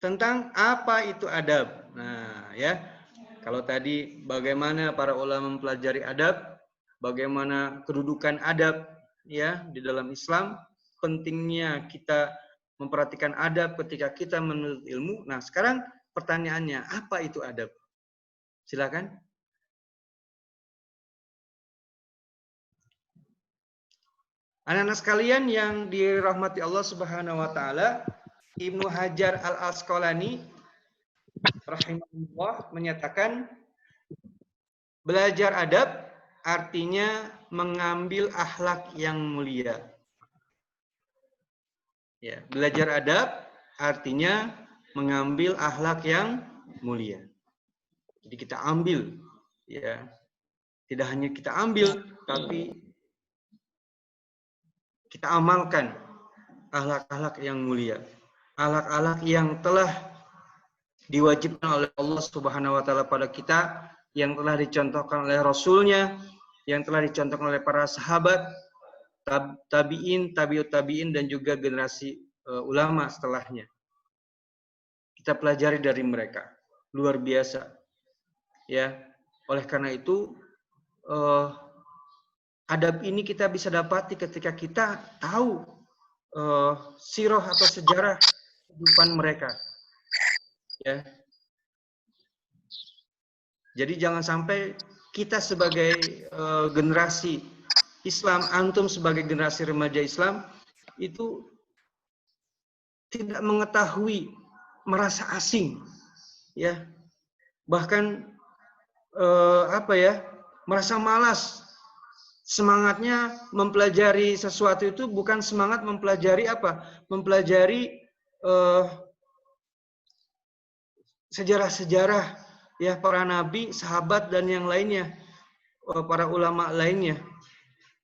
S6: tentang apa itu adab. Nah, ya. Kalau tadi bagaimana para ulama mempelajari adab, bagaimana kedudukan adab ya di dalam Islam, pentingnya kita memperhatikan adab ketika kita menuntut ilmu. Nah, sekarang pertanyaannya, apa itu adab? Silakan. Anak-anak sekalian yang dirahmati Allah Subhanahu wa taala, Ibnu Hajar Al-Asqalani rahimahullah menyatakan belajar adab artinya mengambil akhlak yang mulia. Ya, belajar adab artinya mengambil akhlak yang mulia. Jadi kita ambil, ya, tidak hanya kita ambil, tapi kita amalkan akhlak-akhlak yang mulia, akhlak-akhlak yang telah diwajibkan oleh Allah Subhanahu wa taala pada kita, yang telah dicontohkan oleh Rasulnya, yang telah dicontohkan oleh para sahabat, tabi'in, tabi'ut tabi'in, dan juga generasi ulama setelahnya. Kita pelajari dari mereka. Luar biasa. Ya, oleh karena itu adab ini kita bisa dapati ketika kita tahu sirah atau sejarah kehidupan mereka. Ya. Jadi jangan sampai kita sebagai generasi Islam, antum sebagai generasi remaja Islam itu tidak mengetahui, merasa asing, ya, bahkan merasa malas. Semangatnya mempelajari sesuatu itu bukan semangat mempelajari mempelajari sejarah-sejarah ya para nabi, sahabat dan yang lainnya, para ulama lainnya,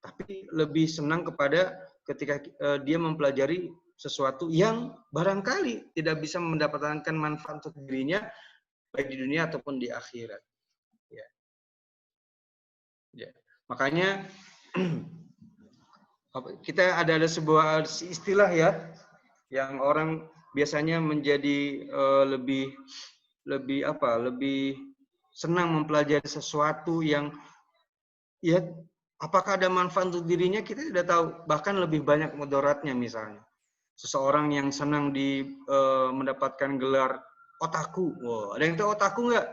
S6: tapi lebih senang kepada ketika dia mempelajari sesuatu yang barangkali tidak bisa mendapatkan manfaat untuk dirinya baik di dunia ataupun di akhirat. Ya. Ya. Makanya kita ada sebuah istilah ya yang orang biasanya menjadi lebih senang mempelajari sesuatu yang ya apakah ada manfaat untuk dirinya kita tidak tahu, bahkan lebih banyak mudaratnya. Misalnya seseorang yang senang mendapatkan gelar otaku, wah, ada yang tahu otaku nggak?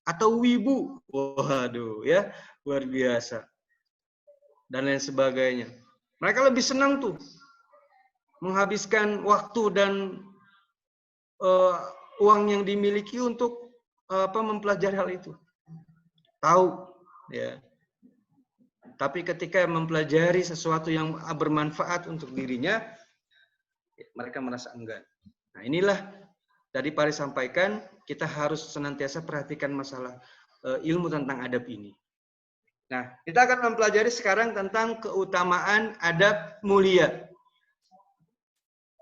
S6: Atau wibu, waduh ya luar biasa dan lain sebagainya. Mereka lebih senang tuh menghabiskan waktu dan uang yang dimiliki untuk mempelajari hal itu. Tahu ya. Tapi ketika mempelajari sesuatu yang bermanfaat untuk dirinya, mereka merasa enggan. Nah, inilah tadi Pak Ari sampaikan, kita harus senantiasa perhatikan masalah ilmu tentang adab ini. Nah, kita akan mempelajari sekarang tentang keutamaan adab mulia.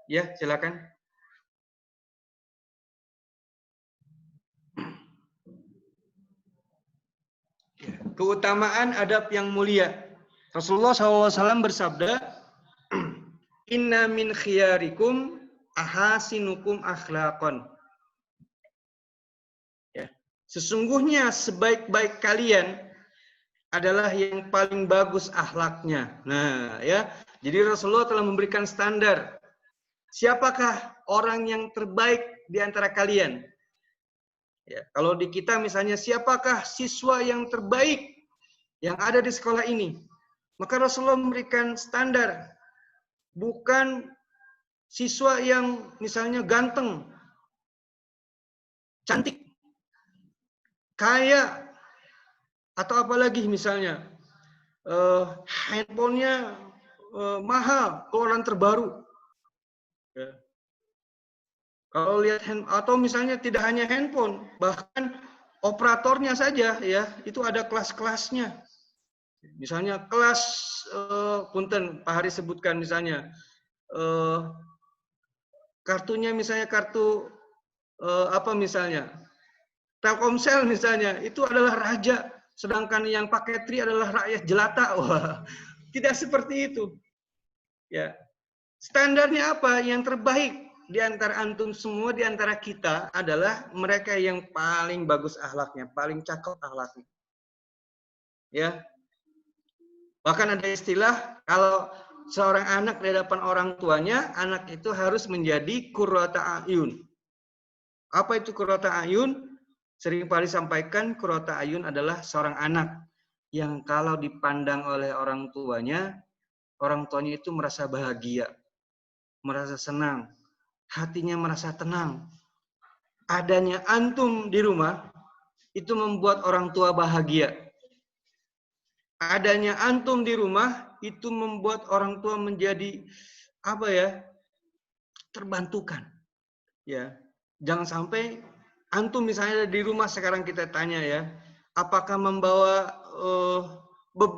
S6: Ya, silakan. Keutamaan adab yang mulia. Rasulullah SAW bersabda, Inna min khiyarikum ahasinukum akhlaqan. Ya. Sesungguhnya sebaik-baik kalian adalah yang paling bagus akhlaknya. Nah, ya. Jadi Rasulullah telah memberikan standar. Siapakah orang yang terbaik di antara kalian? Ya, kalau di kita misalnya siapakah siswa yang terbaik yang ada di sekolah ini? Maka Rasulullah memberikan standar. Bukan siswa yang misalnya ganteng, cantik, kaya, atau apalagi misalnya handphonenya mahal, keluaran terbaru. Ya. Kalau lihat atau misalnya tidak hanya handphone, bahkan operatornya saja ya itu ada kelas-kelasnya. Misalnya kelas punten Pak Hari sebutkan misalnya kartunya misalnya kartu misalnya Telkomsel misalnya itu adalah raja, sedangkan yang pakai tri adalah rakyat jelata. Wah, tidak seperti itu. Ya. Standarnya apa? Yang terbaik di antara antum semua, di antara kita adalah mereka yang paling bagus akhlaknya, paling cakep akhlaknya. Ya. Bahkan ada istilah kalau seorang anak di hadapan orang tuanya, anak itu harus menjadi qurrata ayun. Apa itu qurrata ayun? Sering Pak Ari sampaikan, qurrata ayun adalah seorang anak yang kalau dipandang oleh orang tuanya itu merasa bahagia, merasa senang, hatinya merasa tenang. Adanya antum di rumah itu membuat orang tua bahagia. Adanya antum di rumah itu membuat orang tua menjadi terbantukan. Ya, jangan sampai antum misalnya di rumah sekarang kita tanya ya, apakah membawa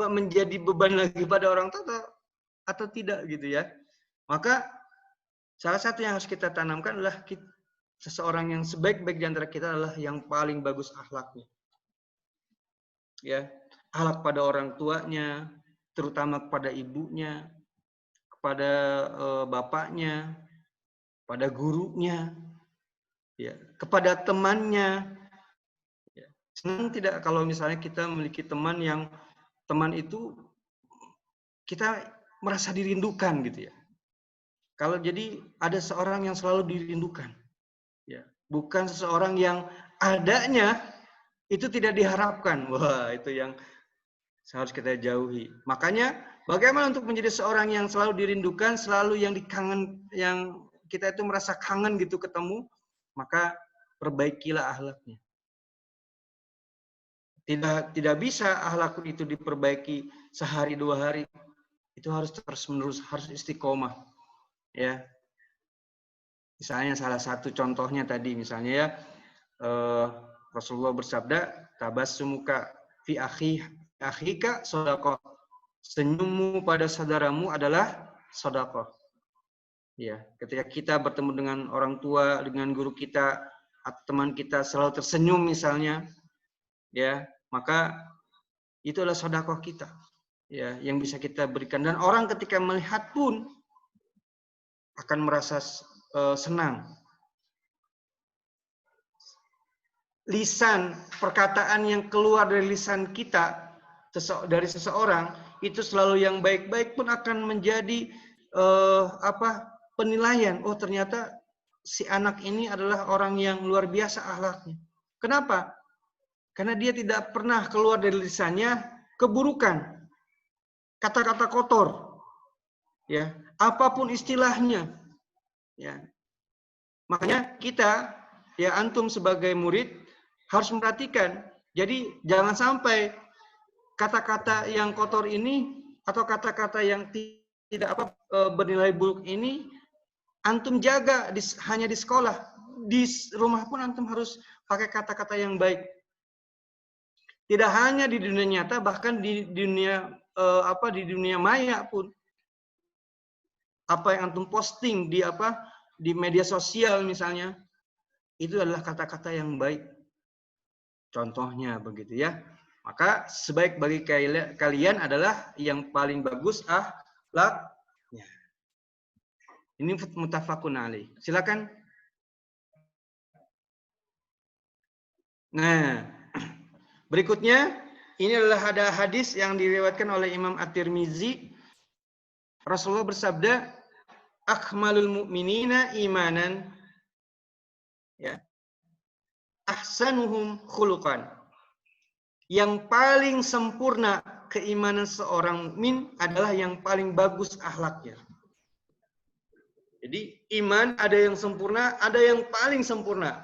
S6: menjadi beban lagi pada orang tua atau tidak gitu ya. Maka salah satu yang harus kita tanamkan adalah seseorang yang sebaik-baik di antara kita adalah yang paling bagus akhlaknya. Ya, akhlak pada orang tuanya, terutama kepada ibunya, kepada bapaknya, pada gurunya, ya, kepada temannya. Ya. Senang tidak kalau misalnya kita memiliki teman yang teman itu kita merasa dirindukan gitu ya. Kalau jadi ada seorang yang selalu dirindukan, ya, bukan seseorang yang adanya itu tidak diharapkan. Wah, itu yang harus kita jauhi. Makanya bagaimana untuk menjadi seorang yang selalu dirindukan, selalu yang dikangen, yang kita itu merasa kangen gitu ketemu, maka perbaikilah akhlaknya. Tidak bisa akhlak itu diperbaiki sehari dua hari. Itu harus terus menerus, harus istiqomah. Ya. Misalnya salah satu contohnya tadi misalnya ya, Rasulullah bersabda, tabassumuka fi akhika sedekah. Senyummu pada saudaramu adalah sedekah. Ya, ketika kita bertemu dengan orang tua, dengan guru kita atau teman kita selalu tersenyum misalnya, ya, maka itu adalah sedekah kita. Ya, yang bisa kita berikan, dan orang ketika melihat pun akan merasa senang. Lisan, perkataan yang keluar dari lisan kita, dari seseorang, itu selalu yang baik-baik pun akan menjadi penilaian. Oh, ternyata si anak ini adalah orang yang luar biasa akhlaknya. Kenapa? Karena dia tidak pernah keluar dari lisannya keburukan, kata-kata kotor, ya, apapun istilahnya, ya. Makanya kita, ya, antum sebagai murid harus memperhatikan. Jadi jangan sampai kata-kata yang kotor ini atau kata-kata yang tidak bernilai buruk ini antum jaga hanya di sekolah. Di rumah pun antum harus pakai kata-kata yang baik. Tidak hanya di dunia nyata, bahkan di dunia di dunia maya pun. Apa yang antum posting di media sosial misalnya, itu adalah kata-kata yang baik. Contohnya begitu ya. Maka sebaik bagi kalian adalah yang paling bagus akhlaknya. Ini muttafaqun alaih. Silakan. Nah, berikutnya ini adalah ada hadis yang diriwayatkan oleh Imam At-Tirmizi. Rasulullah bersabda, akmalul mu'minina imanan, ya, ahsanuhum khuluqan. Yang paling sempurna keimanan seorang mukmin adalah yang paling bagus akhlaknya. Jadi iman ada yang sempurna, ada yang paling sempurna.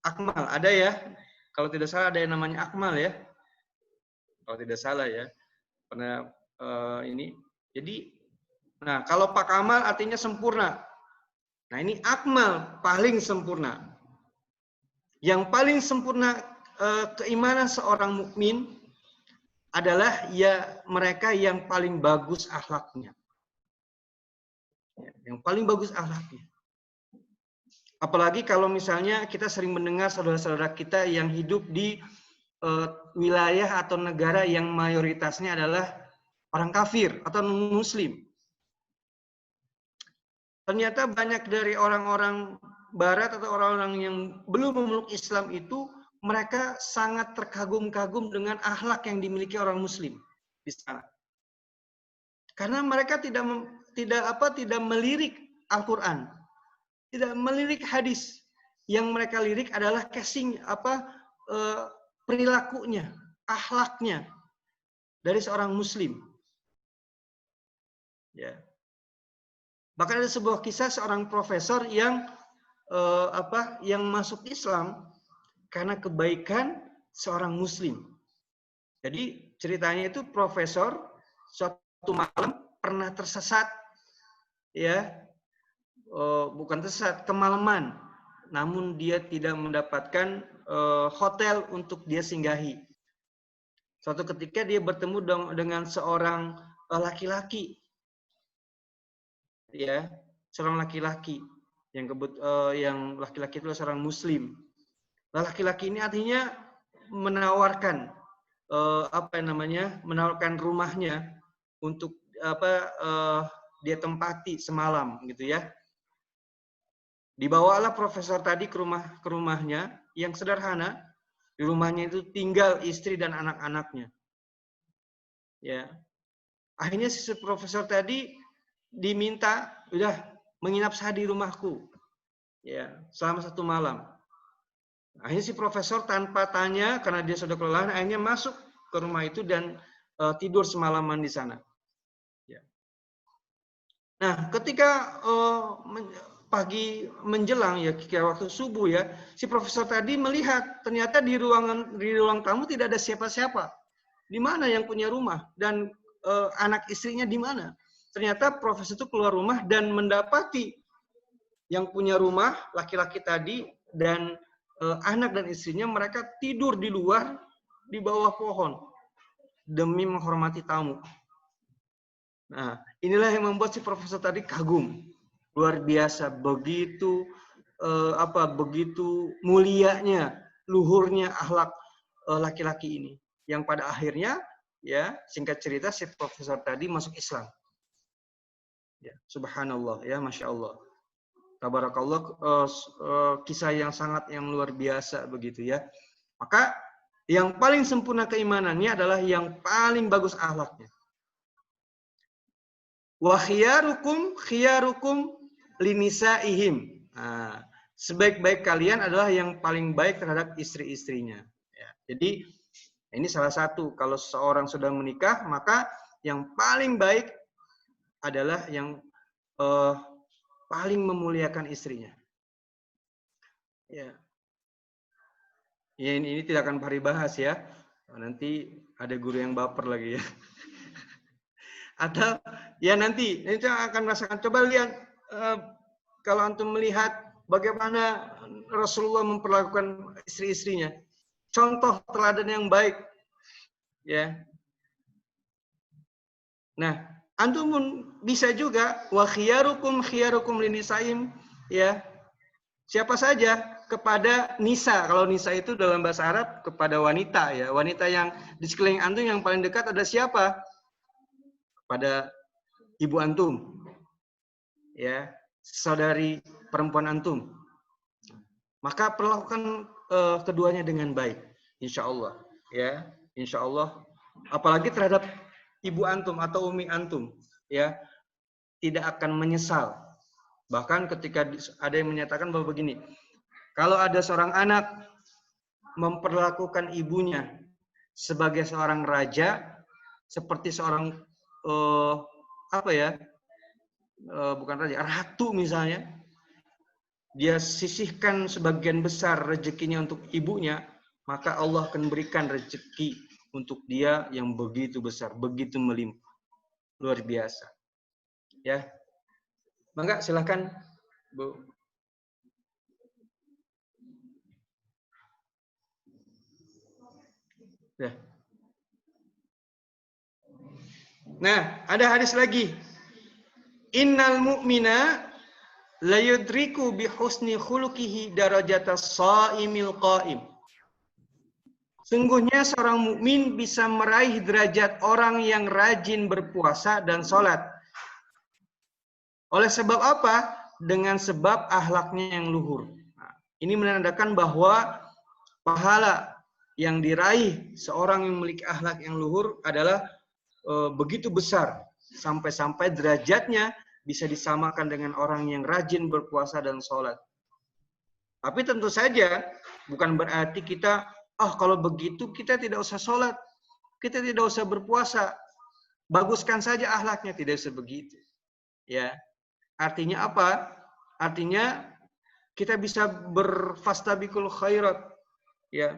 S6: Akmal ada ya. Kalau tidak salah ada yang namanya akmal ya. Kalau tidak salah ya. Pernah ini. Jadi, nah kalau Pak Kamal artinya sempurna. Nah ini akmal, paling sempurna. Yang paling sempurna keimanan seorang mukmin adalah ya mereka yang paling bagus akhlaknya. Yang paling bagus akhlaknya. Apalagi kalau misalnya kita sering mendengar saudara-saudara kita yang hidup di wilayah atau negara yang mayoritasnya adalah orang kafir atau non-muslim. Ternyata banyak dari orang-orang barat atau orang-orang yang belum memeluk Islam itu, mereka sangat terkagum-kagum dengan akhlak yang dimiliki orang muslim di sana. Karena mereka tidak melirik Al-Qur'an, tidak melirik hadis. Yang mereka lirik adalah casing perilakunya, akhlaknya dari seorang muslim. Ya. Bahkan ada sebuah kisah seorang profesor yang masuk Islam karena kebaikan seorang muslim. Jadi ceritanya itu profesor suatu malam pernah tersesat, ya, bukan tersesat, kemalaman. Namun dia tidak mendapatkan hotel untuk dia singgahi. Suatu ketika dia bertemu dengan seorang laki-laki, ya, seorang laki-laki yang laki-laki itu seorang muslim. Laki-laki ini artinya menawarkan menawarkan rumahnya untuk dia tempati semalam gitu ya. Dibawalah profesor tadi ke rumahnya yang sederhana. Di rumahnya itu tinggal istri dan anak-anaknya. Ya. Akhirnya si profesor tadi diminta udah menginap saja di rumahku. Ya, selama 1 malam. Akhirnya si profesor tanpa tanya, karena dia sudah kelelahan, akhirnya masuk ke rumah itu dan tidur semalaman di sana. Ya. Nah, ketika pagi menjelang ya, kira waktu subuh ya, si profesor tadi melihat ternyata di ruang tamu tidak ada siapa-siapa. Di mana yang punya rumah dan anak istrinya di mana? Ternyata profesor itu keluar rumah dan mendapati yang punya rumah laki-laki tadi dan anak dan istrinya mereka tidur di luar di bawah pohon demi menghormati tamu. Nah, inilah yang membuat si profesor tadi kagum. Luar biasa, begitu begitu mulianya, luhurnya akhlak laki-laki ini. Yang pada akhirnya ya, singkat cerita si profesor tadi masuk Islam. Ya, subhanallah ya, Masya Allah. Tabarakallah, kisah yang sangat yang luar biasa begitu ya. Maka yang paling sempurna keimanannya adalah yang paling bagus akhlaknya. Wa khiyarukum linisaihim. Nah, sebaik-baik kalian adalah yang paling baik terhadap istri-istrinya. Ya, jadi ini salah satu, kalau seorang sudah menikah maka yang paling baik adalah yang paling memuliakan istrinya. Ya, ya ini tidak akan Fahri bahas ya. Nanti ada guru yang baper lagi ya. Atau ya nanti akan merasakan. Coba lihat kalau antum melihat bagaimana Rasulullah memperlakukan istri-istrinya. Contoh teladan yang baik. Ya. Nah, antum pun bisa juga wa khiyarukum linisaim ya. Siapa saja kepada nisa. Kalau nisa itu dalam bahasa Arab kepada wanita ya. Wanita yang di sekeliling antum yang paling dekat ada siapa? Pada ibu antum, ya, saudari perempuan antum, maka perlakukan keduanya dengan baik, insya Allah, ya, insya Allah. Apalagi terhadap ibu antum atau umi antum, ya, tidak akan menyesal. Bahkan ketika ada yang menyatakan bahwa begini, kalau ada seorang anak memperlakukan ibunya sebagai seorang raja, seperti seorang bukan raja, ratu misalnya, dia sisihkan sebagian besar rezekinya untuk ibunya, maka Allah akan berikan rezeki untuk dia yang begitu besar, begitu melimpah, luar biasa. Ya, mangga silakan Bu. Ya. Nah, ada hadis lagi. Innal mu'mina la yudriku bi husni khuluqihi darajatas shaimil qa'im. Sungguhnya seorang mukmin bisa meraih derajat orang yang rajin berpuasa dan sholat. Oleh sebab apa? Dengan sebab akhlaknya yang luhur. Nah, ini menandakan bahwa pahala yang diraih seorang yang memiliki akhlak yang luhur adalah begitu besar, sampai-sampai derajatnya bisa disamakan dengan orang yang rajin berpuasa dan sholat. Tapi tentu saja bukan berarti kita, kalau begitu kita tidak usah sholat, kita tidak usah berpuasa, baguskan saja akhlaknya, tidak usah begitu. Ya, artinya apa? Artinya kita bisa berfastabiqul khairat. Ya,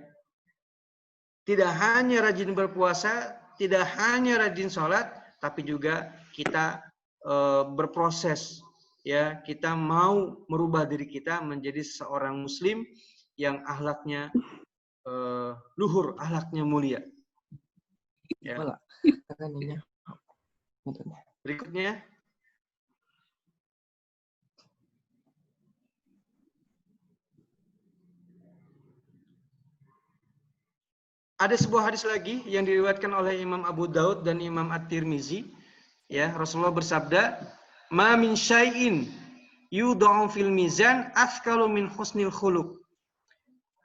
S6: tidak hanya rajin berpuasa, tidak hanya rajin sholat, tapi juga kita berproses, ya, kita mau merubah diri kita menjadi seorang muslim yang akhlaknya luhur, akhlaknya mulia. Ya. Berikutnya. Ada sebuah hadis lagi yang diriwayatkan oleh Imam Abu Daud dan Imam At-Tirmizi. Ya, Rasulullah bersabda, "Ma min syai'in yudha'u fil mizan athqalu min husnil khuluq."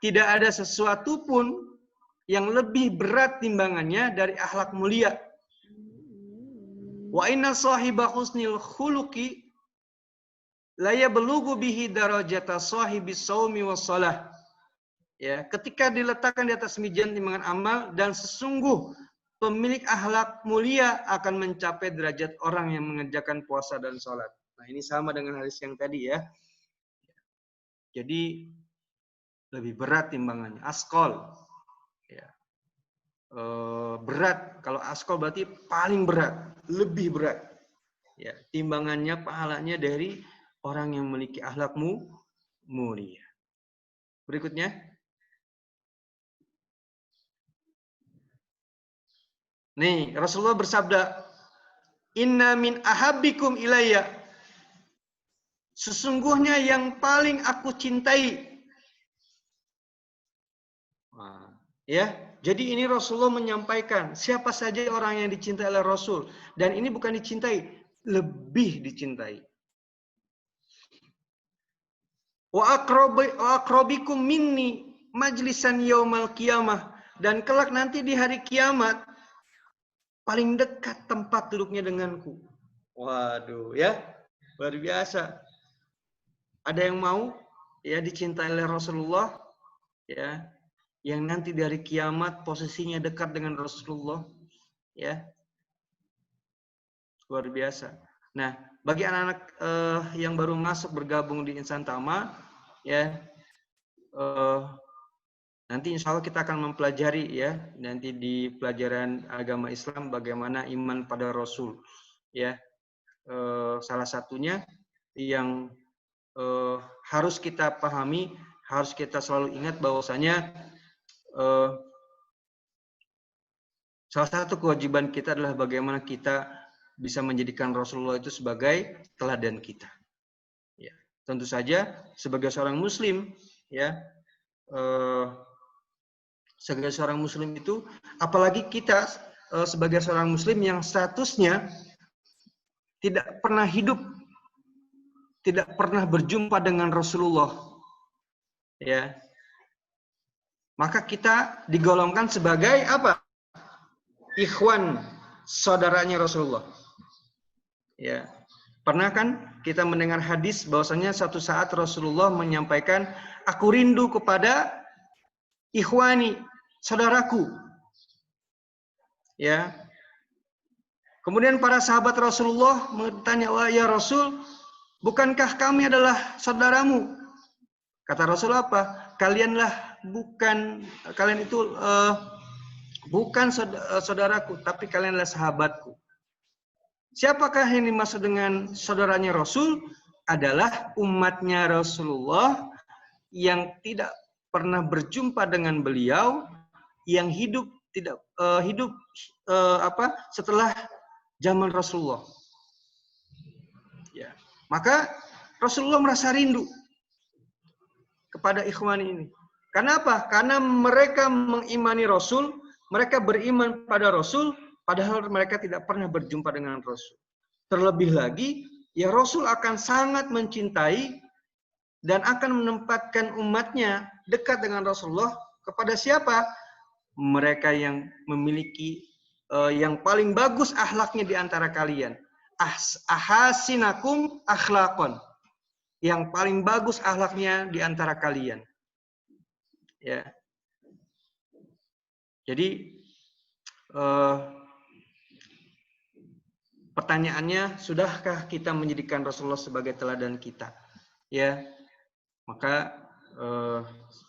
S6: Tidak ada sesuatu pun yang lebih berat timbangannya dari akhlak mulia. Wa inna sahiba husnil khuluqi la yablughu bihi darajata sahibis shaumi was shalah. Ya, ketika diletakkan di atas mizan timbangan amal, dan sesungguh pemilik akhlak mulia akan mencapai derajat orang yang mengerjakan puasa dan sholat. Nah, ini sama dengan hadis yang tadi ya. Jadi lebih berat timbangannya, askol. Ya. Berat, kalau askol berarti paling berat, lebih berat. Ya, timbangannya, pahalanya dari orang yang memiliki akhlakmu mulia. Berikutnya. Nih, Rasulullah bersabda, "Inna min ahabbikum ilayya." Sesungguhnya yang paling aku cintai. Nah, ya, jadi ini Rasulullah menyampaikan siapa saja orang yang dicintai oleh Rasul, dan ini bukan dicintai, lebih dicintai. Wa aqrabikum minni majlisan yaumal qiyamah, dan kelak nanti di hari kiamat paling dekat tempat duduknya denganku. Waduh, ya, luar biasa. Ada yang mau ya dicintai oleh Rasulullah, ya, yang nanti dari kiamat posisinya dekat dengan Rasulullah, ya, luar biasa. Nah, bagi anak-anak yang baru masuk bergabung di Insan Tama, ya, nanti insya Allah kita akan mempelajari ya, nanti di pelajaran agama Islam bagaimana iman pada Rasul, ya. Salah satunya yang harus kita pahami, harus kita selalu ingat bahwasanya salah satu kewajiban kita adalah bagaimana kita bisa menjadikan Rasulullah itu sebagai teladan kita. Ya, tentu saja sebagai seorang Muslim, ya, sebagai seorang Muslim itu, apalagi kita sebagai seorang Muslim yang statusnya tidak pernah hidup, tidak pernah berjumpa dengan Rasulullah, ya, maka kita digolongkan sebagai apa? Ikhwan, saudaranya Rasulullah. Ya, pernah kan kita mendengar hadis bahwasanya satu saat Rasulullah menyampaikan, aku rindu kepada ikhwani, saudaraku. Ya. Kemudian para sahabat Rasulullah bertanya, wah ya Rasul, bukankah kami adalah saudaramu? Kata Rasul apa? Kalian itu bukan saudaraku, tapi kalian adalah sahabatku. Siapakah yang dimaksud dengan saudaranya Rasul? Adalah umatnya Rasulullah yang tidak pernah berjumpa dengan beliau, yang hidup setelah zaman Rasulullah. Ya. Maka Rasulullah merasa rindu kepada ikhwan ini. Karena apa? Karena mereka mengimani Rasul, mereka beriman pada Rasul, padahal mereka tidak pernah berjumpa dengan Rasul. Terlebih lagi, ya Rasul akan sangat mencintai dan akan menempatkan umatnya dekat dengan Rasulullah kepada siapa? Mereka yang memiliki yang paling bagus akhlaknya di antara kalian. Ahasinakum akhlaqon. Yang paling bagus akhlaknya di antara kalian. Ya. Jadi pertanyaannya, sudahkah kita menjadikan Rasulullah sebagai teladan kita? Ya. Maka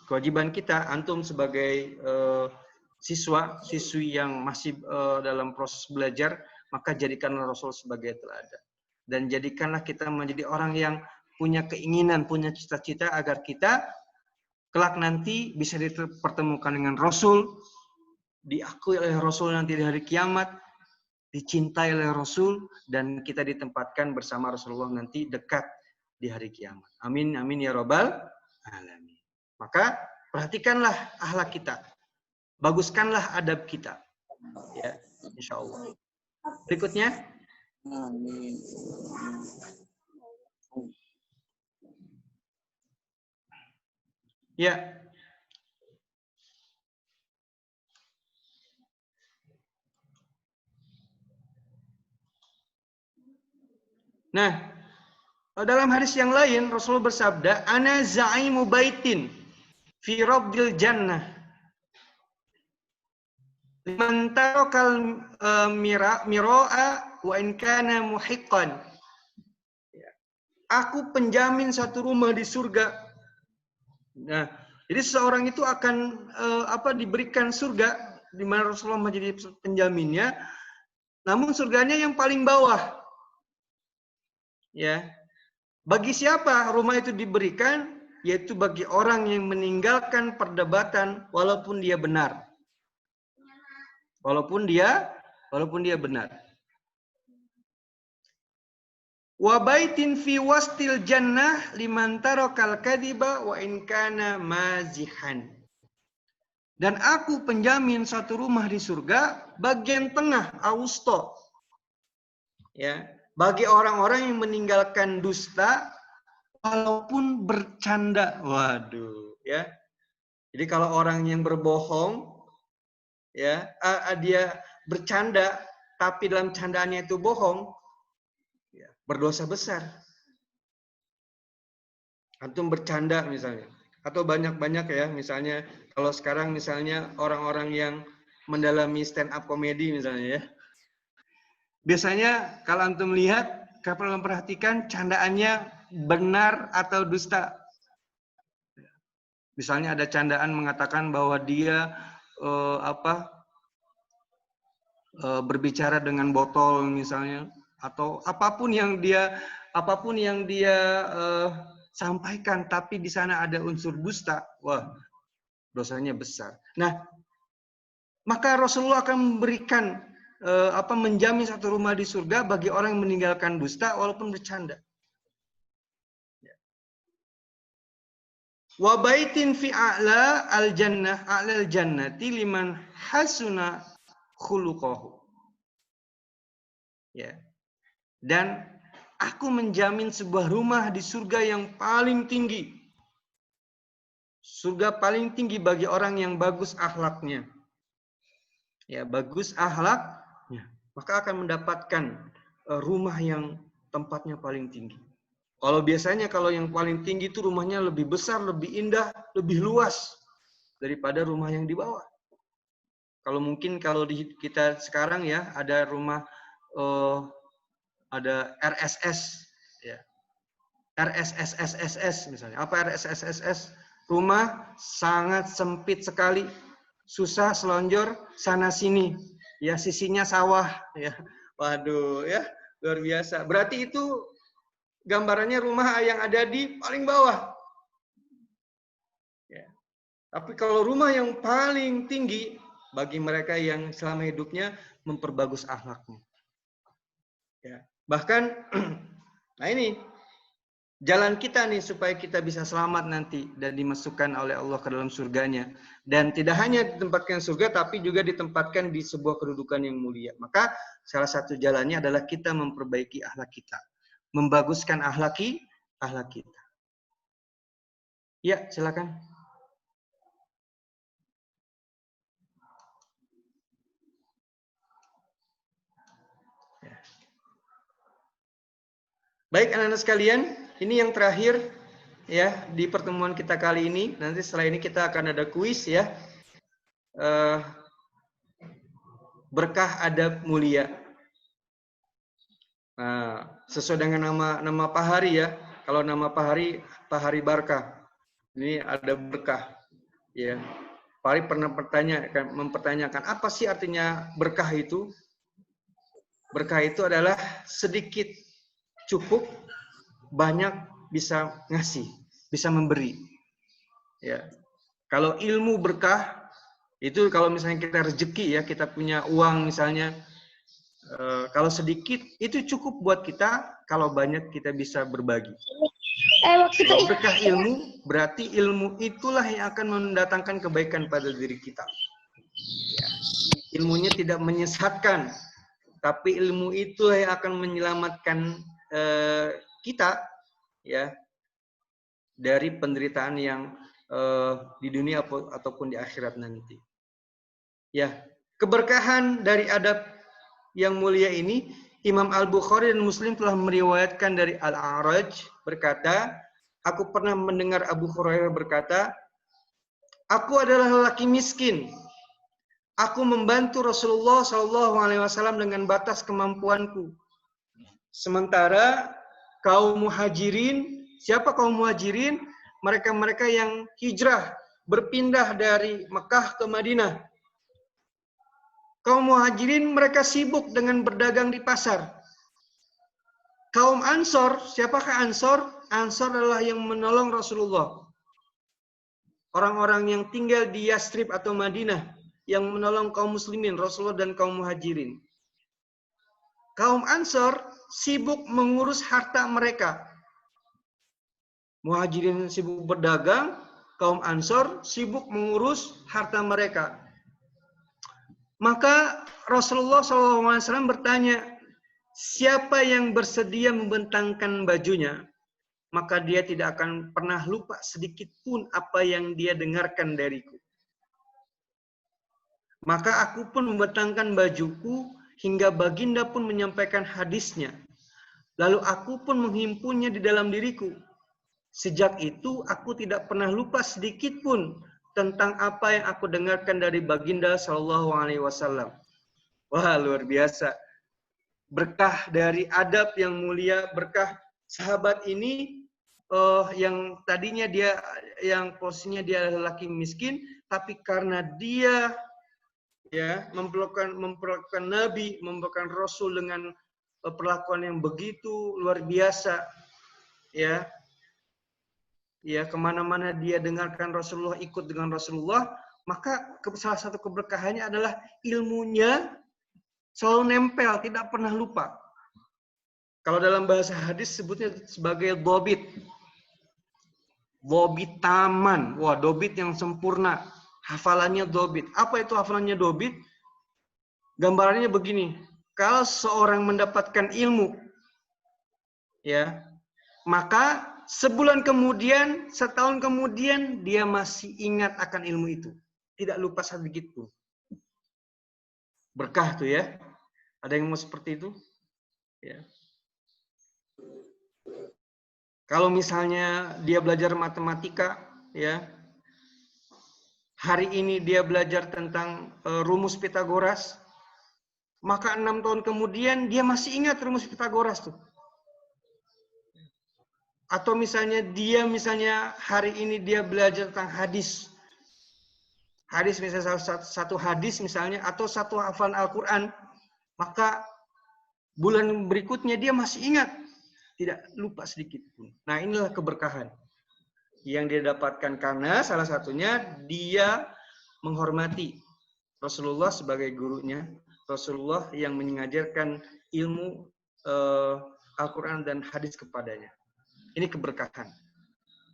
S6: kewajiban kita, antum sebagai siswi yang masih dalam proses belajar, maka jadikanlah Rasul sebagai teladan. Dan jadikanlah kita menjadi orang yang punya keinginan, punya cita-cita agar kita kelak nanti bisa dipertemukan dengan Rasul, diakui oleh Rasul nanti di hari kiamat, dicintai oleh Rasul, dan kita ditempatkan bersama Rasulullah nanti dekat di hari kiamat. Amin, amin ya Rabbal alamin. Maka perhatikanlah akhlak kita. Baguskanlah adab kita. Ya, insya Allah. Berikutnya. Ya. Nah, dalam hadis yang lain Rasulullah bersabda, ana za'imu baitin fi rabdil jannah liman tarakal mira'a wa in kana muhiqqan. Aku penjamin satu rumah di surga. Nah, jadi seseorang itu akan diberikan surga di mana Rasulullah menjadi penjaminnya. Namun surganya yang paling bawah. Ya. Bagi siapa rumah itu diberikan? Yaitu bagi orang yang meninggalkan perdebatan walaupun dia benar. Walaupun dia benar. Wa baitin fi wastil jannah liman tarakal kadhiba wa in kana mazihan. Dan aku penjamin satu rumah di surga bagian tengah austo. Ya, bagi orang-orang yang meninggalkan dusta walaupun bercanda. Waduh, ya. Jadi kalau orang yang berbohong ya, dia bercanda tapi dalam candaannya itu bohong, ya, berdosa besar. Antum bercanda misalnya, atau banyak-banyak ya, misalnya kalau sekarang misalnya orang-orang yang mendalami stand up komedi misalnya ya. Biasanya kalau antum lihat, kalau memperhatikan candaannya benar atau dusta. Misalnya ada candaan mengatakan bahwa dia berbicara dengan botol misalnya, atau apapun yang dia sampaikan, tapi di sana ada unsur dusta, wah dosanya besar. Nah, maka Rasulullah akan memberikan menjamin satu rumah di surga bagi orang yang meninggalkan dusta walaupun bercanda. Wa baitin fi a'la al-jannah a'lal jannati liman hasuna khuluquhu. Ya. Dan aku menjamin sebuah rumah di surga yang paling tinggi. Surga paling tinggi bagi orang yang bagus akhlaknya. Ya, bagus akhlaknya, maka akan mendapatkan rumah yang tempatnya paling tinggi. Kalau biasanya kalau yang paling tinggi itu rumahnya lebih besar, lebih indah, lebih luas daripada rumah yang di bawah. Kalau mungkin kalau di kita sekarang ya ada rumah ada RSS ya. RSSSSS misalnya. Apa RSSSS? Rumah sangat sempit sekali, susah selonjor sana sini. Ya, sisinya sawah ya. Waduh ya, luar biasa. Berarti itu gambarannya rumah yang ada di paling bawah. Ya. Tapi kalau rumah yang paling tinggi bagi mereka yang selama hidupnya memperbagus akhlaknya. Ya. Bahkan, nah ini jalan kita nih supaya kita bisa selamat nanti dan dimasukkan oleh Allah ke dalam surganya. Dan tidak hanya ditempatkan surga, tapi juga ditempatkan di sebuah kedudukan yang mulia. Maka salah satu jalannya adalah kita memperbaiki akhlak kita. Membaguskan akhlak kita. Ya, silakan. Ya. Baik anak-anak sekalian, ini yang terakhir ya di pertemuan kita kali ini. Nanti setelah ini kita akan ada kuis ya. Berkah adab mulia. Nah, sesuai dengan nama Pak Hari ya. Kalau nama Pak Hari Barkah. Ini ada berkah. Ya. Pak Hari pernah mempertanyakan apa sih artinya berkah itu? Berkah itu adalah sedikit cukup, banyak bisa ngasih, bisa memberi. Ya. Kalau ilmu berkah itu kalau misalnya kita rezeki ya, kita punya uang misalnya. Kalau sedikit itu cukup buat kita, kalau banyak kita bisa berbagi. Kalau berkah ilmu, berarti ilmu itulah yang akan mendatangkan kebaikan pada diri kita. Ya. Ilmunya tidak menyesatkan, tapi ilmu itu yang akan menyelamatkan kita ya dari penderitaan yang di dunia ataupun di akhirat nanti. Ya, keberkahan dari adab yang mulia ini, Imam Al-Bukhari dan Muslim telah meriwayatkan dari Al-A'raj berkata, aku pernah mendengar Abu Hurairah berkata, Aku adalah lelaki miskin. Aku membantu Rasulullah SAW dengan batas kemampuanku. Sementara kaum muhajirin, siapa kaum muhajirin? Mereka-mereka yang hijrah, berpindah dari Mekah ke Madinah. Kaum muhajirin mereka sibuk dengan berdagang di pasar. Kaum Ansor, siapakah Ansor? Ansor adalah yang menolong Rasulullah. Orang-orang yang tinggal di Yastrib atau Madinah, yang menolong kaum muslimin, Rasulullah dan kaum muhajirin. Kaum Ansor sibuk mengurus harta mereka. Muhajirin sibuk berdagang, kaum Ansor sibuk mengurus harta mereka. Maka Rasulullah SAW bertanya, siapa yang bersedia membentangkan bajunya, maka dia tidak akan pernah lupa sedikit pun apa yang dia dengarkan dariku. Maka aku pun membentangkan bajuku hingga baginda pun menyampaikan hadisnya. Lalu aku pun menghimpunnya di dalam diriku. Sejak itu aku tidak pernah lupa sedikit pun tentang apa yang aku dengarkan dari baginda SAW. Wah, luar biasa. Berkah dari adab yang mulia, berkah sahabat ini yang tadinya dia, yang posisinya dia adalah laki miskin, tapi karena dia ya memperlakukan Nabi, memperlakukan Rasul dengan perlakuan yang begitu luar biasa, ya kemana-mana dia dengarkan Rasulullah, ikut dengan Rasulullah, maka salah satu keberkahannya adalah ilmunya selalu nempel, tidak pernah lupa. Kalau dalam bahasa hadis sebutnya sebagai dobit, dobitaman, wah dobit yang sempurna. Hafalannya dobit. Apa itu hafalannya dobit? Gambarannya begini. Kalau seorang mendapatkan ilmu, ya, maka sebulan kemudian, setahun kemudian, dia masih ingat akan ilmu itu. Tidak lupa sedikit pun. Berkah tuh ya. Ada yang mau seperti itu? Ya. Kalau misalnya dia belajar matematika, ya, hari ini dia belajar tentang rumus Pitagoras, maka 6 tahun kemudian dia masih ingat rumus Pitagoras tuh. Atau misalnya hari ini dia belajar tentang hadis. Hadis misalnya satu hadis misalnya, atau satu hafalan Al-Quran, maka bulan berikutnya dia masih ingat. Tidak lupa sedikit pun. Nah, inilah keberkahan yang dia dapatkan karena salah satunya dia menghormati Rasulullah sebagai gurunya, Rasulullah yang mengajarkan ilmu Al-Quran dan hadis kepadanya. Ini keberkahan.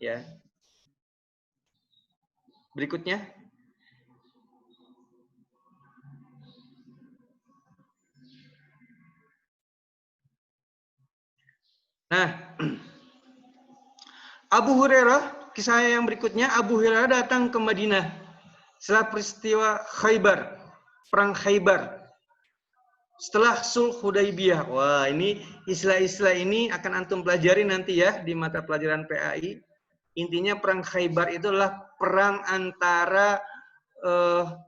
S6: Ya. Berikutnya. Nah, Abu Hurairah, kisah yang berikutnya, Abu Hurairah datang ke Madinah setelah peristiwa Khaybar, perang Khaybar. Setelah Sulh Hudaybiyah. Wah, ini istilah-istilah ini akan antum pelajari nanti ya di mata pelajaran PAI. Intinya perang Khaybar itu adalah perang antara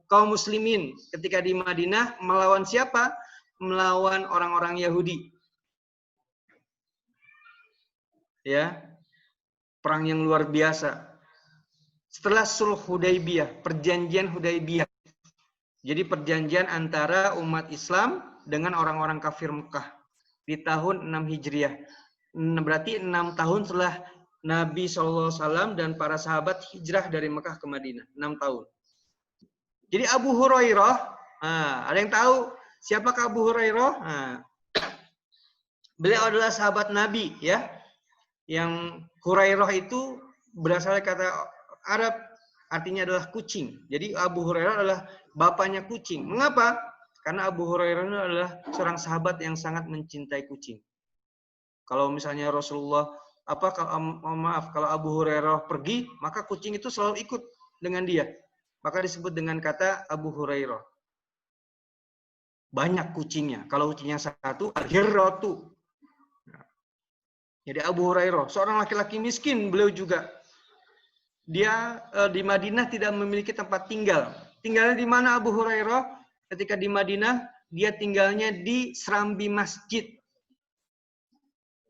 S6: kaum muslimin ketika di Madinah melawan siapa? Melawan orang-orang Yahudi. Ya, perang yang luar biasa. Setelah Sulh Hudaybiyah, perjanjian Hudaybiyah. Jadi perjanjian antara umat Islam dengan orang-orang kafir Mekah di tahun 6 Hijriah. Berarti 6 tahun setelah Nabi SAW dan para sahabat hijrah dari Mekah ke Madinah. 6 tahun. Jadi Abu Hurairah, ada yang tahu siapakah Abu Hurairah? Beliau adalah sahabat Nabi, ya. Yang Hurairah itu berasal dari kata Arab, artinya adalah kucing. Jadi Abu Hurairah adalah bapaknya kucing. Mengapa? Karena Abu Hurairah adalah seorang sahabat yang sangat mencintai kucing. Kalau misalnya Rasulullah, kalau Abu Hurairah pergi, maka kucing itu selalu ikut dengan dia. Maka disebut dengan kata Abu Hurairah. Banyak kucingnya. Kalau kucingnya satu, al-hirratu. Jadi Abu Hurairah, seorang laki-laki miskin, beliau juga. dia di Madinah tidak memiliki tempat tinggal. Tinggalnya di mana Abu Hurairah? Ketika di Madinah, dia tinggalnya di serambi masjid.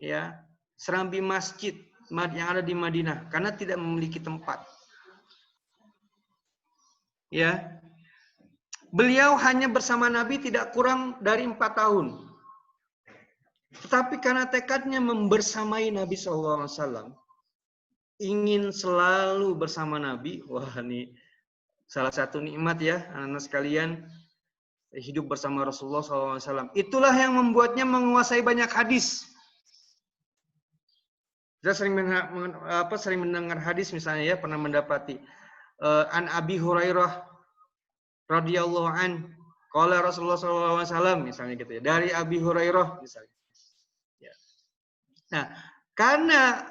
S6: Ya, serambi masjid yang ada di Madinah karena tidak memiliki tempat. Ya. Beliau hanya bersama Nabi tidak kurang dari 4 tahun. Tetapi karena tekadnya membersamai Nabi SAW, ingin selalu bersama Nabi, wah ini salah satu nikmat ya anak-anak sekalian, hidup bersama Rasulullah SAW. Itulah yang membuatnya menguasai banyak hadis. Kita sering mendengar hadis misalnya ya, pernah mendapati an Abi Hurairah radhiyallahu an qala Rasulullah SAW misalnya gitu ya, dari Abi Hurairah misalnya. Ya. Nah, karena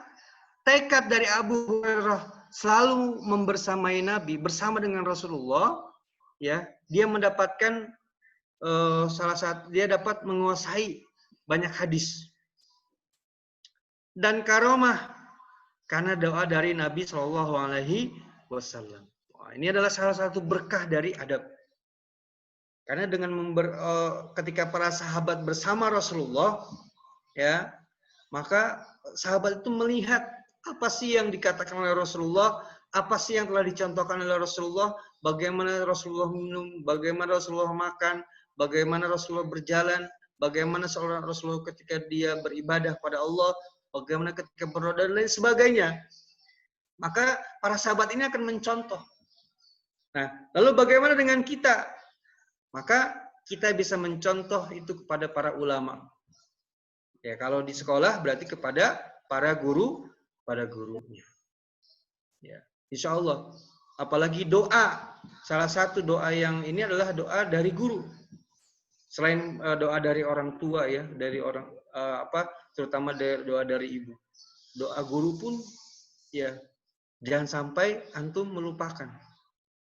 S6: tekad dari Abu Hurairah selalu membersamai Nabi, bersama dengan Rasulullah, ya, dia mendapatkan dia dapat menguasai banyak hadis. Dan karomah karena doa dari Nabi Shallallahu Alaihi Wasallam. Ini adalah salah satu berkah dari adab. Karena dengan ketika para sahabat bersama Rasulullah, ya, maka sahabat itu melihat apa sih yang dikatakan oleh Rasulullah, apa sih yang telah dicontohkan oleh Rasulullah, bagaimana Rasulullah minum, bagaimana Rasulullah makan, bagaimana Rasulullah berjalan, bagaimana seorang Rasulullah ketika dia beribadah pada Allah, bagaimana ketika berdoa dan lain sebagainya. Maka para sahabat ini akan mencontoh. Nah, lalu bagaimana dengan kita? Maka kita bisa mencontoh itu kepada para ulama. Ya, kalau di sekolah berarti kepada para gurunya. Ya, insya Allah. Apalagi doa. Salah satu doa yang ini adalah doa dari guru. Selain doa dari orang tua ya, dari orang terutama doa dari ibu. Doa guru pun ya jangan sampai antum melupakan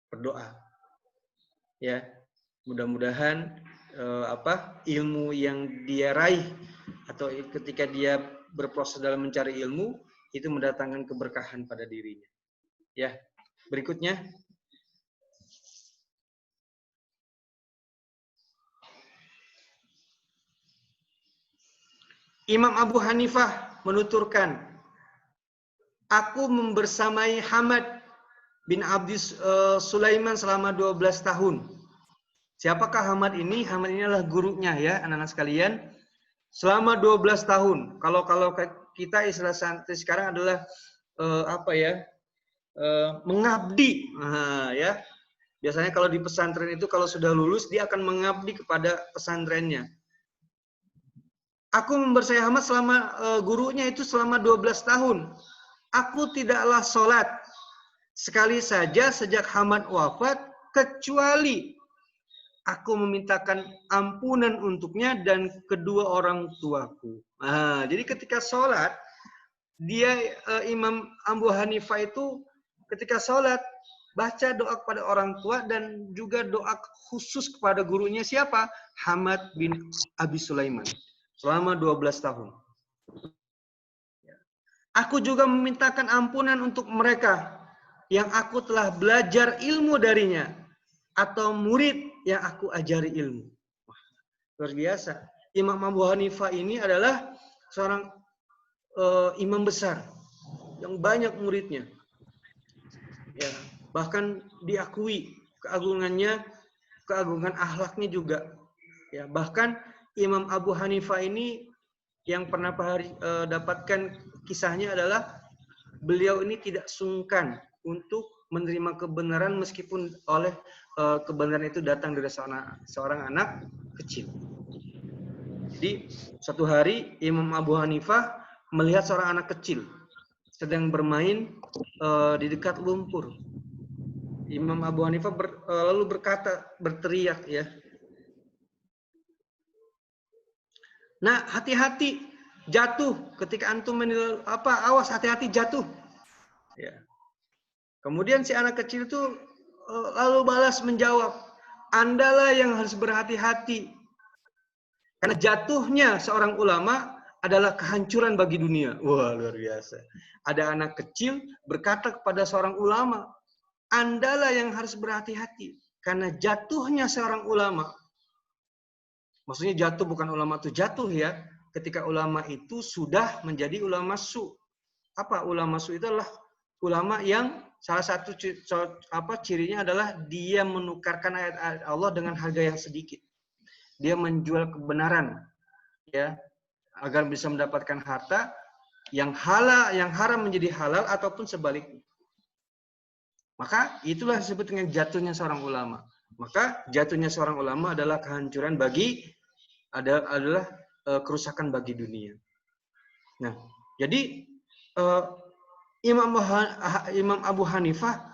S6: berdoa. Ya, mudah-mudahan ilmu yang dia raih atau ketika dia berproses dalam mencari ilmu itu mendatangkan keberkahan pada dirinya. Ya, berikutnya. Imam Abu Hanifah menuturkan, aku membersamai Hamad bin Abdi Sulaiman selama 12 tahun. Siapakah Hamad ini? Hamad ini adalah gurunya ya, anak-anak sekalian. Selama 12 tahun. Kalau kita istilah santri sekarang adalah mengabdi. Nah, ya. Biasanya kalau di pesantren itu kalau sudah lulus dia akan mengabdi kepada pesantrennya. Aku membersamai Hamad selama gurunya itu selama 12 tahun. Aku tidaklah sholat sekali saja sejak Hamad wafat kecuali aku memintakan ampunan untuknya dan kedua orang tuaku. Nah, jadi ketika sholat, Imam Abu Hanifah itu ketika sholat baca doa kepada orang tua dan juga doa khusus kepada gurunya siapa? Hamad bin Abi Sulaiman. Selama 12 tahun. Aku juga memintakan ampunan untuk mereka yang aku telah belajar ilmu darinya atau murid yang aku ajari ilmu. Wah, luar biasa. Imam Abu Hanifah ini adalah seorang imam besar yang banyak muridnya. Ya, bahkan diakui keagungannya, keagungan akhlaknya juga. Ya, bahkan Imam Abu Hanifah ini yang pernah Pak Hari dapatkan kisahnya adalah beliau ini tidak sungkan untuk menerima kebenaran meskipun oleh kebenaran itu datang dari seorang anak kecil. Jadi suatu hari Imam Abu Hanifah melihat seorang anak kecil sedang bermain di dekat lumpur. Imam Abu Hanifah lalu berteriak ya. Nah, hati-hati jatuh ketika antum awas hati-hati jatuh. Ya. Kemudian si anak kecil itu lalu balas menjawab, Andalah yang harus berhati-hati. Karena jatuhnya seorang ulama adalah kehancuran bagi dunia. Wah, luar biasa. Ada anak kecil berkata kepada seorang ulama, Andalah yang harus berhati-hati. Karena jatuhnya seorang ulama, maksudnya jatuh bukan ulama itu jatuh ya, ketika ulama itu sudah menjadi ulama su. Apa ulama su itu adalah ulama yang salah satu cirinya adalah dia menukarkan ayat-ayat Allah dengan harga yang sedikit. Dia menjual kebenaran ya agar bisa mendapatkan harta yang halal, yang haram menjadi halal ataupun sebaliknya. Maka itulah disebut dengan jatuhnya seorang ulama. Maka jatuhnya seorang ulama adalah kehancuran adalah kerusakan bagi dunia. Nah, jadi Imam Abu Hanifah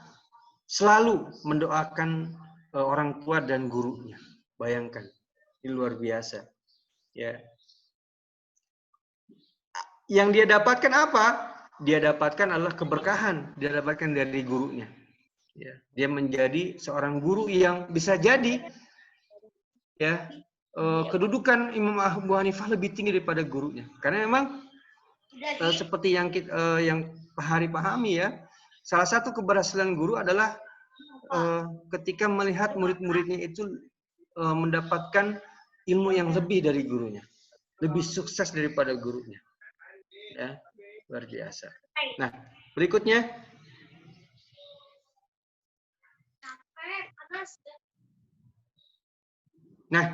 S6: selalu mendoakan orang tua dan gurunya. Bayangkan, ini luar biasa. Ya. Yang dia dapatkan apa? Dia dapatkan adalah keberkahan. Dia dapatkan dari gurunya. Ya, dia menjadi seorang guru yang bisa jadi ya kedudukan Imam Abu Hanifah lebih tinggi daripada gurunya. Karena memang seperti yang Pak Hari pahami ya, salah satu keberhasilan guru adalah ketika melihat murid-muridnya itu mendapatkan ilmu yang lebih dari gurunya, lebih sukses daripada gurunya. Ya, luar biasa. Nah, berikutnya. Nah,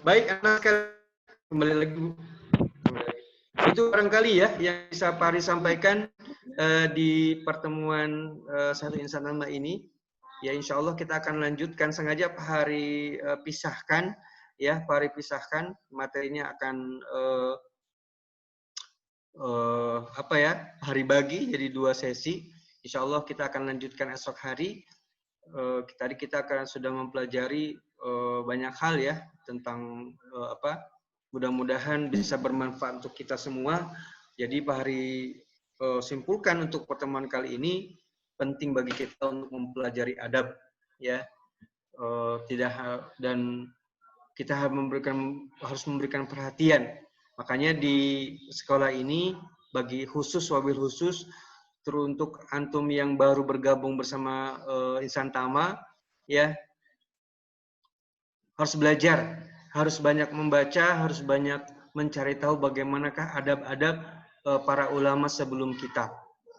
S6: baik anak kembali lagi. Itu barangkali ya yang bisa Pak Ari sampaikan di pertemuan Satu Insan Tambah ini. Ya, insya Allah kita akan lanjutkan. Sengaja Pak Hari pisahkan, ya Pak Hari pisahkan materinya akan hari bagi jadi 2 sesi. Insya Allah kita akan lanjutkan esok hari. Tadi kita akan sudah mempelajari banyak hal ya tentang mudah-mudahan bisa bermanfaat untuk kita semua. Jadi Pak Hari simpulkan untuk pertemuan kali ini penting bagi kita untuk mempelajari adab ya. Dan kita harus memberikan perhatian. Makanya di sekolah ini bagi wabil khusus teruntuk antum yang baru bergabung bersama Insan Tama ya, harus belajar, harus banyak membaca, harus banyak mencari tahu bagaimanakah adab-adab para ulama sebelum kita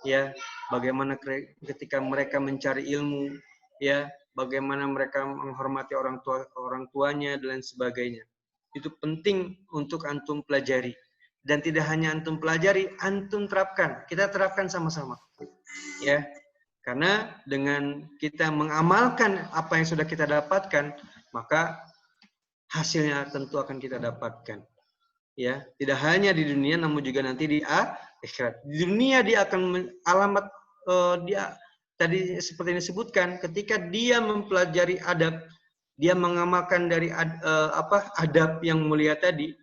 S6: ya, bagaimana ketika mereka mencari ilmu ya, bagaimana mereka menghormati orang tuanya dan lain sebagainya. Itu penting untuk antum pelajari. Dan tidak hanya antum pelajari, antum terapkan. Kita terapkan sama-sama. Ya. Karena dengan kita mengamalkan apa yang sudah kita dapatkan, maka hasilnya tentu akan kita dapatkan. Ya, tidak hanya di dunia namun juga nanti di akhirat. Di dunia dia akan dia tadi seperti yang disebutkan, ketika dia mempelajari adab, dia mengamalkan dari adab yang mulia tadi,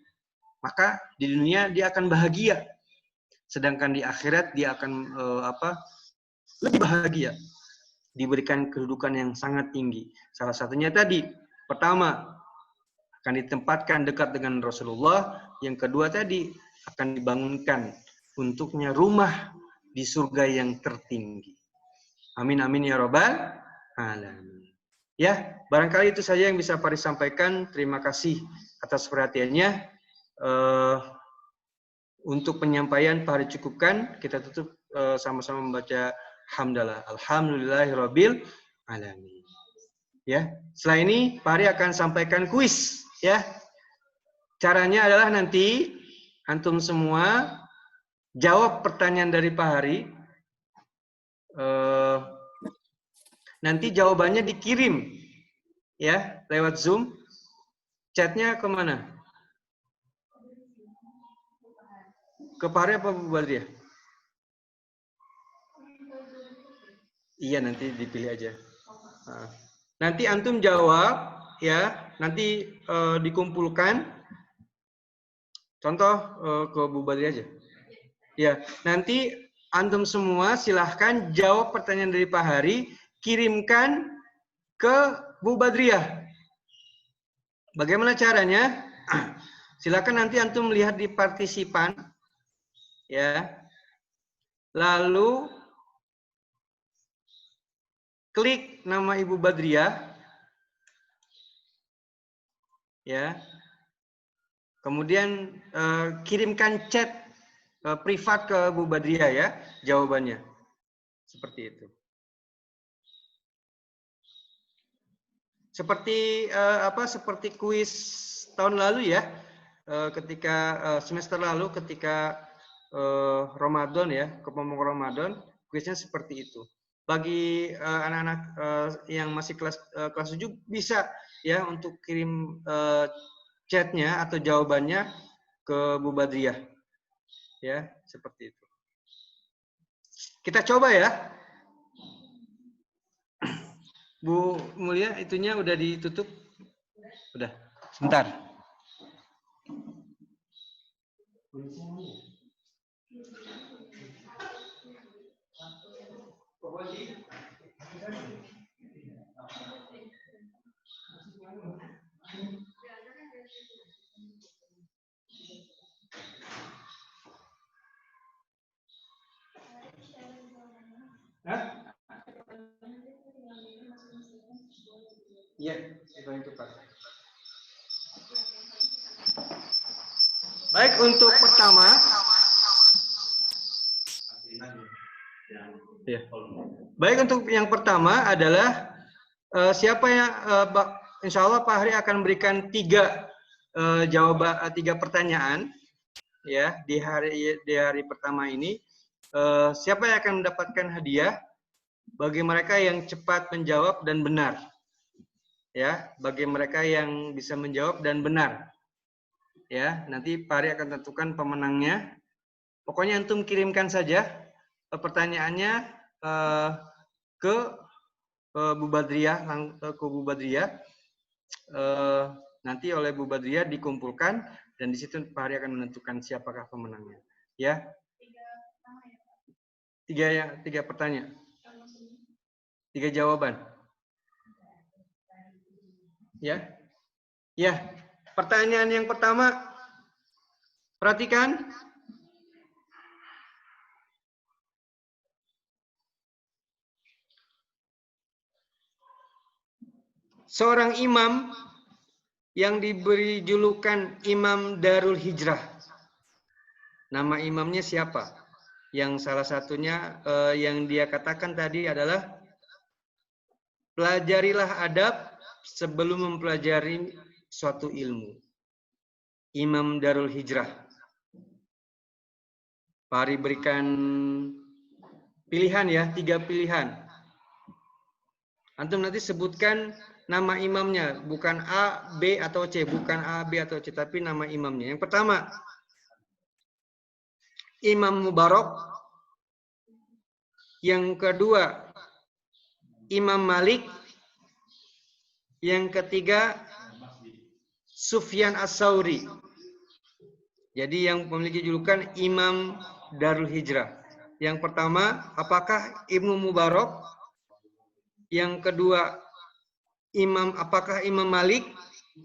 S6: maka di dunia dia akan bahagia. Sedangkan di akhirat dia akan lebih bahagia. Diberikan kedudukan yang sangat tinggi. Salah satunya tadi, pertama akan ditempatkan dekat dengan Rasulullah. Yang kedua tadi akan dibangunkan untuknya rumah di surga yang tertinggi. Amin amin ya rabbal alamin. Ya, barangkali itu saja yang bisa Pak Ari sampaikan. Terima kasih atas perhatiannya. Untuk penyampaian Pak Ari cukupkan. Kita tutup sama-sama membaca hamdalah. Alhamdulillahirabbil alamin. Ya, setelah ini Pak Ari akan sampaikan kuis. Ya, caranya adalah nanti antum semua jawab pertanyaan dari Pak Hari. Nanti jawabannya dikirim ya lewat Zoom. Chatnya kemana? Ke Pak Hari apa Bu Badriah? Iya, nanti dipilih aja. Nanti antum jawab ya, nanti dikumpulkan. Contoh ke Bu Badriah aja. Ya, nanti antum semua silahkan jawab pertanyaan dari Pak Hari, kirimkan ke Bu Badriah. Bagaimana caranya? Silakan nanti antum lihat di partisipan, ya. Lalu klik nama Ibu Badriah, ya. Kemudian kirimkan chat privat ke Bu Badriah ya, jawabannya. Seperti itu. Seperti seperti kuis tahun lalu ya. Ketika semester lalu ketika Ramadan ya, kepompong Ramadan, kuisnya seperti itu. Bagi anak-anak yang masih kelas 7 bisa ya untuk kirim chatnya atau jawabannya ke Bu Badriah. Ya, seperti itu. Kita coba ya. Bu Mulia, itunya udah ditutup? Udah. Sebentar. Iya, itu Pak. Baik, untuk pertama. Ya. Baik, untuk yang pertama adalah siapa yang insya Allah Pak Hari akan berikan 3 3 pertanyaan ya di hari pertama ini. Siapa yang akan mendapatkan hadiah? Bagi mereka yang cepat menjawab dan benar. Ya, bagi mereka yang bisa menjawab dan benar. Ya, nanti Pak Hari akan tentukan pemenangnya. Pokoknya antum kirimkan saja pertanyaannya ke Bu Badriah, nanti oleh Bu Badriah dikumpulkan dan di situ Pak Hari akan menentukan siapakah pemenangnya. Ya. 3 pertanyaan. 3 jawaban. Ya. Ya. Pertanyaan yang pertama, perhatikan. Seorang imam yang diberi julukan Imam Darul Hijrah. Nama imamnya siapa? Yang salah satunya yang dia katakan tadi adalah pelajarilah adab sebelum mempelajari suatu ilmu. Imam Darul Hijrah. Pak Hari berikan pilihan ya, 3 pilihan. Antum nanti sebutkan nama imamnya, bukan A, B, atau C. Bukan A, B, atau C, tapi nama imamnya. Yang pertama, Imam Mubarak. Yang kedua, Imam Malik. Yang ketiga, Sufyan As-Sauri. Jadi yang memiliki julukan Imam Darul Hijrah. Yang pertama, apakah Ibnu Mubarak? Yang kedua, apakah Imam Malik?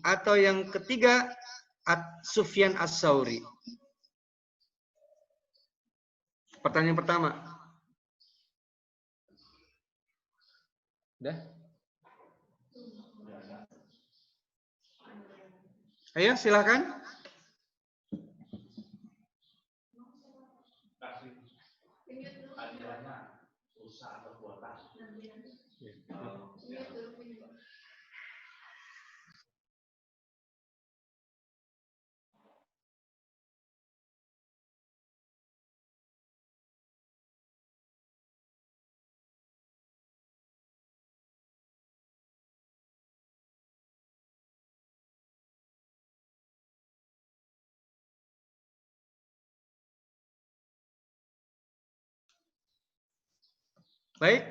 S6: Atau yang ketiga, Sufyan As-Sauri? Pertanyaan pertama. Udah? Ayo, silakan. Baik.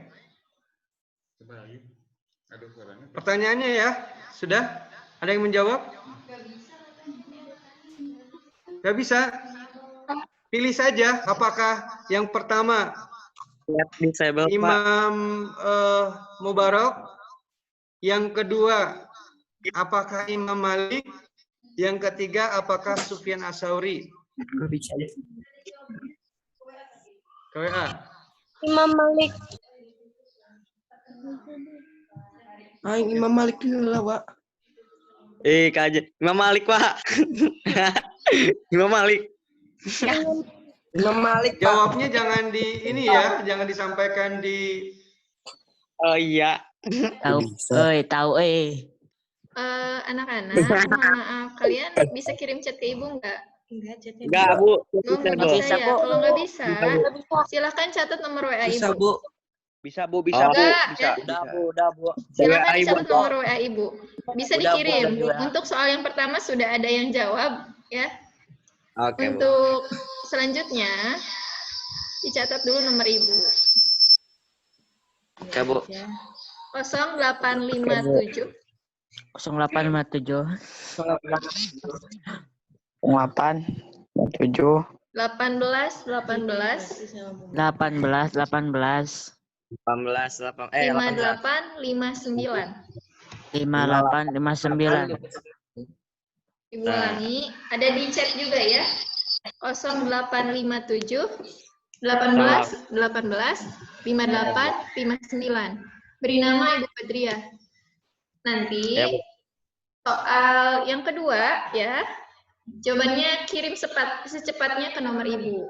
S6: Pertanyaannya ya, sudah? Ada yang menjawab? Gak bisa. Pilih saja apakah yang pertama Imam Mubarak, yang kedua apakah Imam Malik, Yang ketiga, apakah Sufyan Ats-Tsauri? KWA.
S2: Imam Malik.
S1: Imam Malik lah, Pak.
S7: Kaje. Imam Malik, Pak. Imam Malik.
S1: Imam Malik, Pak.
S6: Jawabnya jangan di ini ya, jangan disampaikan di.
S7: Oh iya.
S1: Tahu.
S4: Anak-anak, mohon maaf, kalian bisa kirim chat ke ibu nggak?
S7: Enggak, Bu.
S4: Oh, nggak bisa ya. Kalau nggak bisa, silahkan catat nomor WA
S1: Bisa,
S4: ibu.
S1: Bu.
S7: Bisa, Bu. Bisa, Bu.
S4: Enggak,
S7: Bisa.
S4: ya.
S7: Udah, Bu.
S4: Silahkan
S7: WA Ibu.
S4: dicatat nomor WA ibu. Bisa
S7: Udah, Bu,
S4: dikirim.
S7: udah, Bu.
S4: Untuk soal yang pertama sudah ada yang jawab, ya.
S7: Oke, Bu.
S4: Untuk selanjutnya, dicatat dulu nomor ibu.
S7: Oke, Bu.
S4: 0857
S1: 0857
S7: 8 7
S4: 18
S1: 18 18
S7: 18
S4: 58 59.
S1: 5859.
S4: Ibu ulangi, ada di chat juga ya. 0857 18 18 58 59. Beri nama Ibu Badriah. Nanti
S7: Ya, Bu.
S4: soal yang kedua ya, jawabannya kirim secepatnya ke nomor ibu.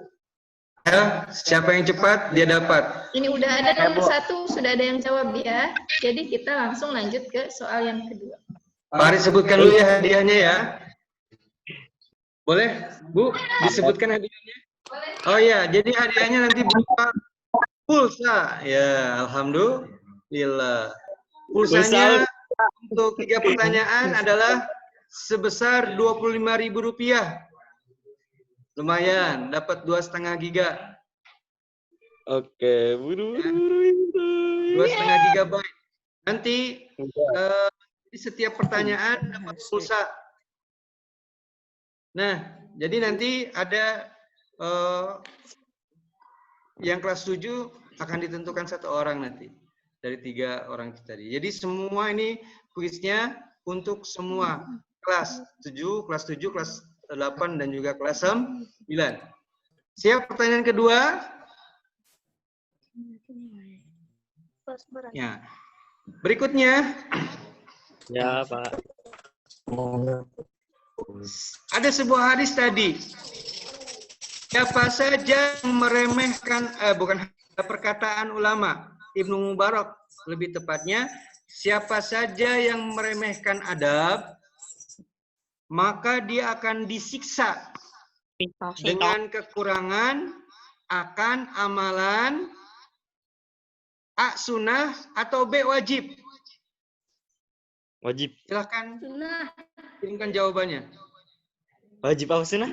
S6: Ya, siapa yang cepat dia dapat.
S4: Ini udah ada nomor 1, sudah ada yang jawab ya. Jadi kita langsung lanjut ke soal yang kedua.
S6: Pak Aris sebutkan dulu ya hadiahnya ya. Boleh, Bu, disebutkan hadiahnya? Oh ya, jadi hadiahnya nanti berupa pulsa. Ya, alhamdulillah. Pulsanya untuk 3 pertanyaan adalah sebesar Rp25.000. Lumayan, dapat 2,5 giga.
S7: Oke, buru.
S6: 2,5 gigabyte. Nanti di setiap pertanyaan dapat pulsa. Nah, jadi nanti ada yang kelas 7 akan ditentukan 1 orang nanti dari 3 orang itu tadi. Jadi semua ini kuisnya untuk semua kelas 7, kelas 8 dan juga kelas 9. Siap pertanyaan kedua? Ya. Berikutnya
S7: Ya, Pak.
S6: ada sebuah hadis tadi. Siapa saja yang meremehkan bukan perkataan ulama Ibnu Mubarak, lebih tepatnya siapa saja yang meremehkan adab maka dia akan disiksa dengan kekurangan akan amalan A sunnah atau B wajib.
S7: Wajib.
S6: Silahkan
S2: Sunnah.
S6: kirimkan jawabannya.
S7: Wajib apa sih, nah?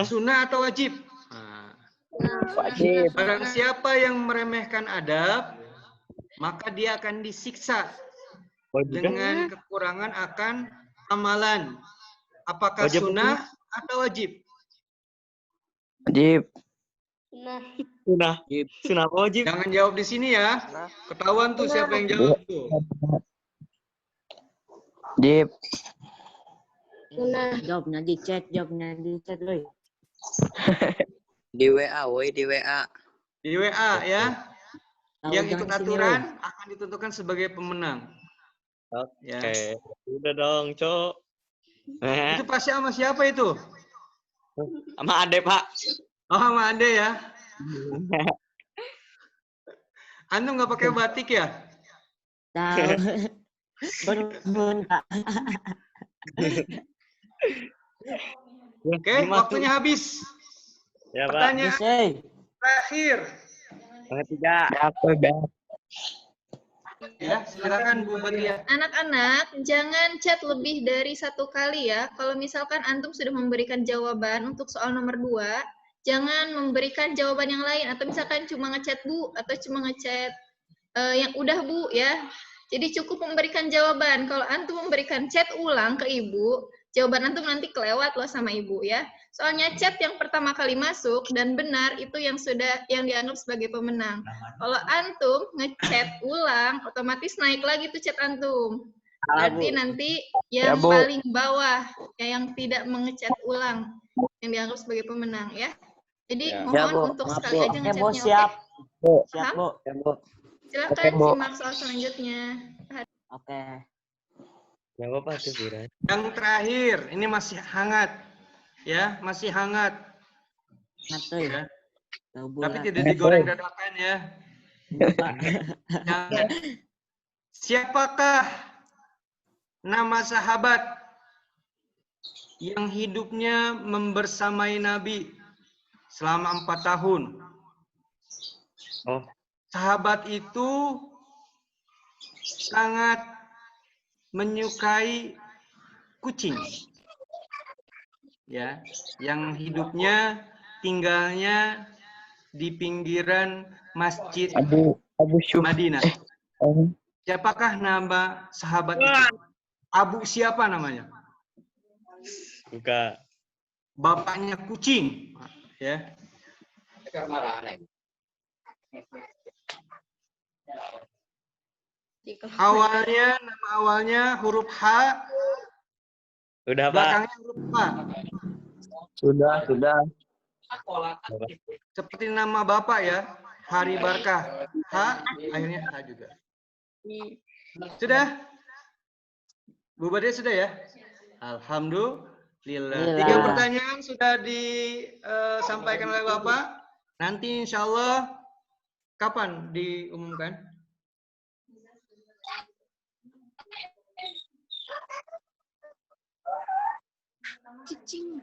S6: Sunnah atau wajib? Nah,
S7: Wajib.
S6: barang siapa yang meremehkan adab, maka dia akan disiksa
S7: Wajib kan?
S6: dengan kekurangan akan amalan. Apakah
S7: Wajib
S6: sunnah atau wajib?
S7: Wajib.
S2: Sunnah.
S7: Sunnah. Sunnah apa wajib?
S6: Jangan jawab di sini ya. Ketahuan tuh siapa yang jawab tuh.
S7: Wajib.
S2: Sunnah.
S1: Jawabnya di chat loh.
S7: Di WA, woi, di WA.
S6: Di WA ya.
S1: Tahu
S6: Yang
S1: jangan
S6: ikut
S1: di sini,
S6: aturan akan ditentukan sebagai pemenang.
S7: Oke.
S6: Ya.
S7: Udah dong, Cok.
S6: Itu pasti sama siapa itu?
S7: Sama Ade, Pak.
S6: Oh, sama Ade ya. Antum nggak pakai batik ya?
S1: Tahu. Bermunta.
S6: Oke, waktunya habis.
S7: Ya, Pak.
S6: Pertanyaan terakhir.
S7: Yang ketiga.
S6: Ya, silakan Bu Badriah.
S4: Anak-anak, jangan chat lebih dari 1 kali ya. Kalau misalkan antum sudah memberikan jawaban untuk soal nomor 2, jangan memberikan jawaban yang lain. Atau misalkan cuma ngechat Bu, atau cuma ngechat yang udah Bu ya. Jadi cukup memberikan jawaban. Kalau antum memberikan chat ulang ke ibu, jawaban antum nanti kelewat loh sama ibu ya. Soalnya chat yang pertama kali masuk dan benar itu yang dianggap sebagai pemenang. Kalau antum ngechat ulang, otomatis naik lagi tuh chat antum. Berarti nanti Yang
S7: Bu.
S4: paling bawah, yang tidak mengecat ulang, yang dianggap sebagai pemenang ya. Jadi
S7: Ya.
S4: mohon
S1: Ya, Bu.
S4: untuk
S1: Maaf,
S4: sekali
S1: Bu.
S4: aja
S1: Oke, Bu,
S4: ngecatnya,
S1: siap.
S7: Bu.
S1: Siap,
S4: Hah?
S1: Bu.
S7: Ya, Bu.
S4: Silakan
S7: Oke, Bu.
S4: simak soal selanjutnya.
S1: Oke.
S7: Ya, Bapak tuh, Bira.
S6: Yang terakhir, ini masih hangat. Ya, masih hangat.
S1: Ngatui.
S6: Ya.
S1: Tahu
S6: Tapi
S1: bulat.
S6: tidak digoreng dadakan ya.
S1: Pak.
S6: Yang- Siapakah nama sahabat yang hidupnya membersamai Nabi selama 4 tahun?
S7: Oh,
S6: Sahabat itu sangat menyukai kucing. Ya, yang hidupnya tinggalnya di pinggiran Masjid
S7: Abu Syuf.
S6: Madinah. Siapakah nama sahabat itu? Abu siapa namanya?
S7: Buka.
S6: Bapaknya kucing. Ya. Awalnya, nama awalnya huruf H,
S7: Udah, Pak.
S6: belakangnya huruf H.
S7: Sudah.
S6: Seperti nama bapak ya, Hari Barkah. H, akhirnya H juga. Sudah? Bu Bade sudah ya? Alhamdulillah. 3 pertanyaan sudah disampaikan oleh Bapak. Nanti insya Allah kapan diumumkan?
S4: Cicing.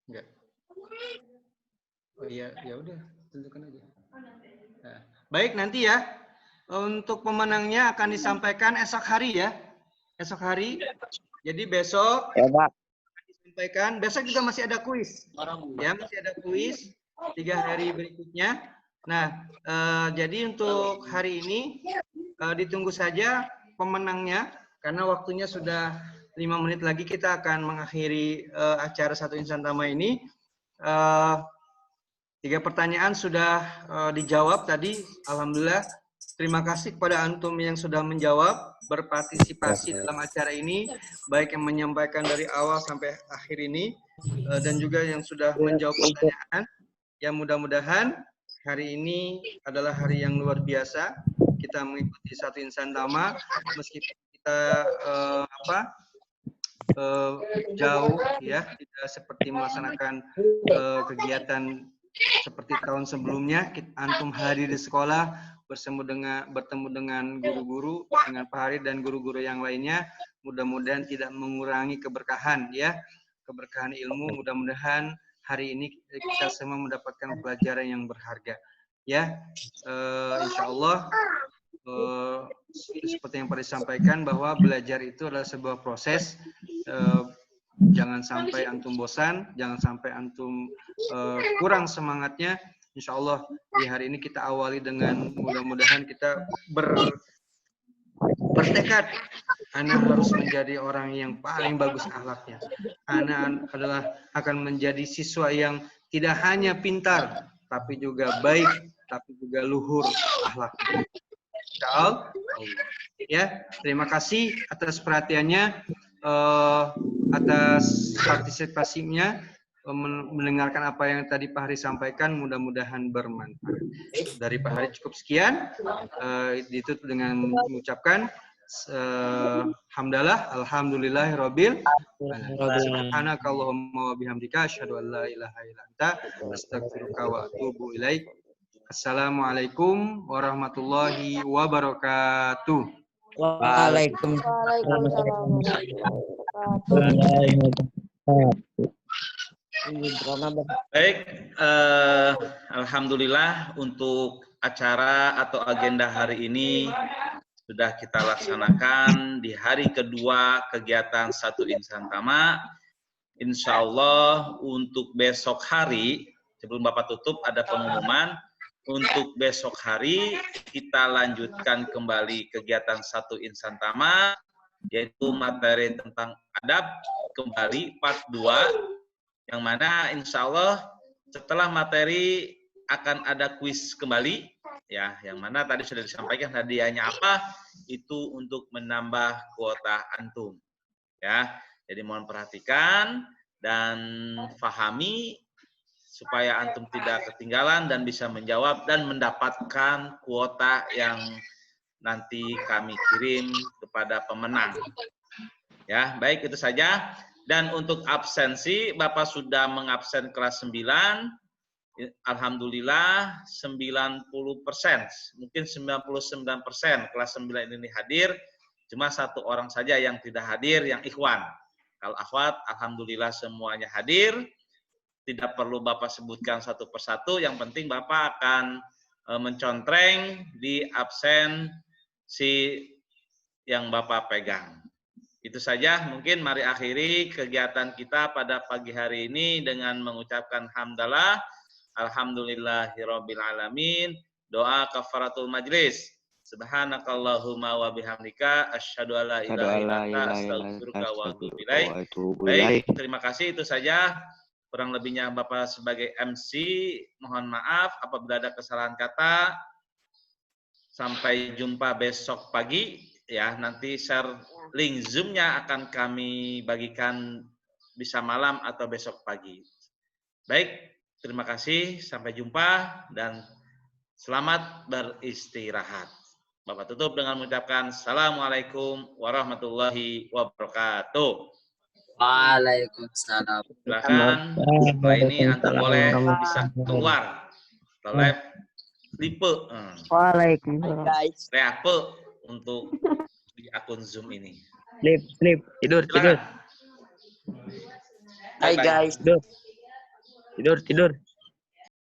S6: Enggak. Oh iya, ya udah, tentukan aja. Nah, baik, nanti ya. Untuk pemenangnya akan disampaikan esok hari ya. Esok hari. Jadi besok
S7: Ya, Pak.
S6: disampaikan. Besok juga masih ada kuis. Ya, masih ada kuis 3 hari berikutnya. Nah, jadi untuk hari ini ditunggu saja pemenangnya karena waktunya sudah 5 menit lagi kita akan mengakhiri acara Satu Insan Tama ini. 3 pertanyaan sudah dijawab tadi. Alhamdulillah. Terima kasih kepada antum yang sudah menjawab, berpartisipasi dalam acara ini, baik yang menyampaikan dari awal sampai akhir ini, dan juga yang sudah menjawab pertanyaan. Ya, mudah-mudahan hari ini adalah hari yang luar biasa. Kita mengikuti Satu Insan Tama, meskipun kita jauh ya, tidak seperti melaksanakan kegiatan seperti tahun sebelumnya. Antum hadir di sekolah, bertemu dengan guru-guru, dengan Pak Hari dan guru-guru yang lainnya. Mudah-mudahan tidak mengurangi keberkahan ya, keberkahan ilmu. Mudah-mudahan hari ini kita semua mendapatkan pelajaran yang berharga ya. Insya Allah seperti yang pernah disampaikan bahwa belajar itu adalah sebuah proses. Jangan sampai antum bosan, jangan sampai antum kurang semangatnya. Insya Allah di hari ini kita awali dengan mudah-mudahan kita bertekad. Anak harus menjadi orang yang paling bagus akhlaknya. Anak adalah akan menjadi siswa yang tidak hanya pintar, tapi juga baik, tapi juga luhur akhlaknya. Insya Allah. Ya, terima kasih atas perhatiannya, atas partisipasinya, mendengarkan apa yang tadi Pak Hari sampaikan. Mudah-mudahan bermanfaat. Dari Pak Hari cukup sekian. Ditutup dengan mengucapkan hamdalah, alhamdulillahirabbil alamin. Subhanakallahumma wa bihamdika asyhadu an la ilaha illa anta astaghfiruka wa atubu ilaik. Assalamualaikum warahmatullahi wabarakatuh.
S1: Waalaikumsalam.
S3: Baik, alhamdulillah untuk acara atau agenda hari ini sudah kita laksanakan di hari kedua kegiatan Satu Insan Tama. Insya Allah untuk besok hari, sebelum Bapak tutup ada pengumuman. Untuk besok hari kita lanjutkan kembali kegiatan Satu Insan Tama, yaitu materi tentang adab kembali part 2, yang mana insya Allah setelah materi akan ada kuis kembali, ya, yang mana tadi sudah disampaikan hadiahnya apa, itu untuk menambah kuota antum. Ya, jadi mohon perhatikan dan fahami supaya antum tidak ketinggalan dan bisa menjawab dan mendapatkan kuota yang nanti kami kirim kepada pemenang. Ya, baik itu saja. Dan untuk absensi, Bapak sudah mengabsen kelas 9. Alhamdulillah 90%, mungkin 99% kelas 9 ini hadir. Cuma 1 orang saja yang tidak hadir, yang ikhwan. Kalau akhwat, alhamdulillah semuanya hadir. Tidak perlu Bapak sebutkan satu persatu, yang penting Bapak akan mencontreng di absen si yang Bapak pegang. Itu saja, mungkin mari akhiri kegiatan kita pada pagi hari ini dengan mengucapkan hamdalah, alhamdulillahirabbil alamin, doa kafaratul majlis. Subhanakallahumma wa bihamdika asyhadu an la ilaha illa anta astaghfiruka wa atubu ilaik. Baik, terima kasih, itu saja. Kurang lebihnya Bapak sebagai MC, mohon maaf apabila ada kesalahan kata. Sampai jumpa besok pagi ya, nanti share link Zoom-nya akan kami bagikan bisa malam atau besok pagi. Baik, terima kasih, sampai jumpa dan selamat beristirahat. Bapak tutup dengan mengucapkan Assalamualaikum warahmatullahi wabarakatuh.
S8: Waalaikumsalam.
S3: Silakan, setelah ini antum boleh bisa keluar. Live lipe.
S7: Waalaikumsalam.
S3: Reape untuk di akun Zoom ini.
S7: Sleep. Tidur.
S3: Silakan.
S8: Hai guys.
S7: Tidur.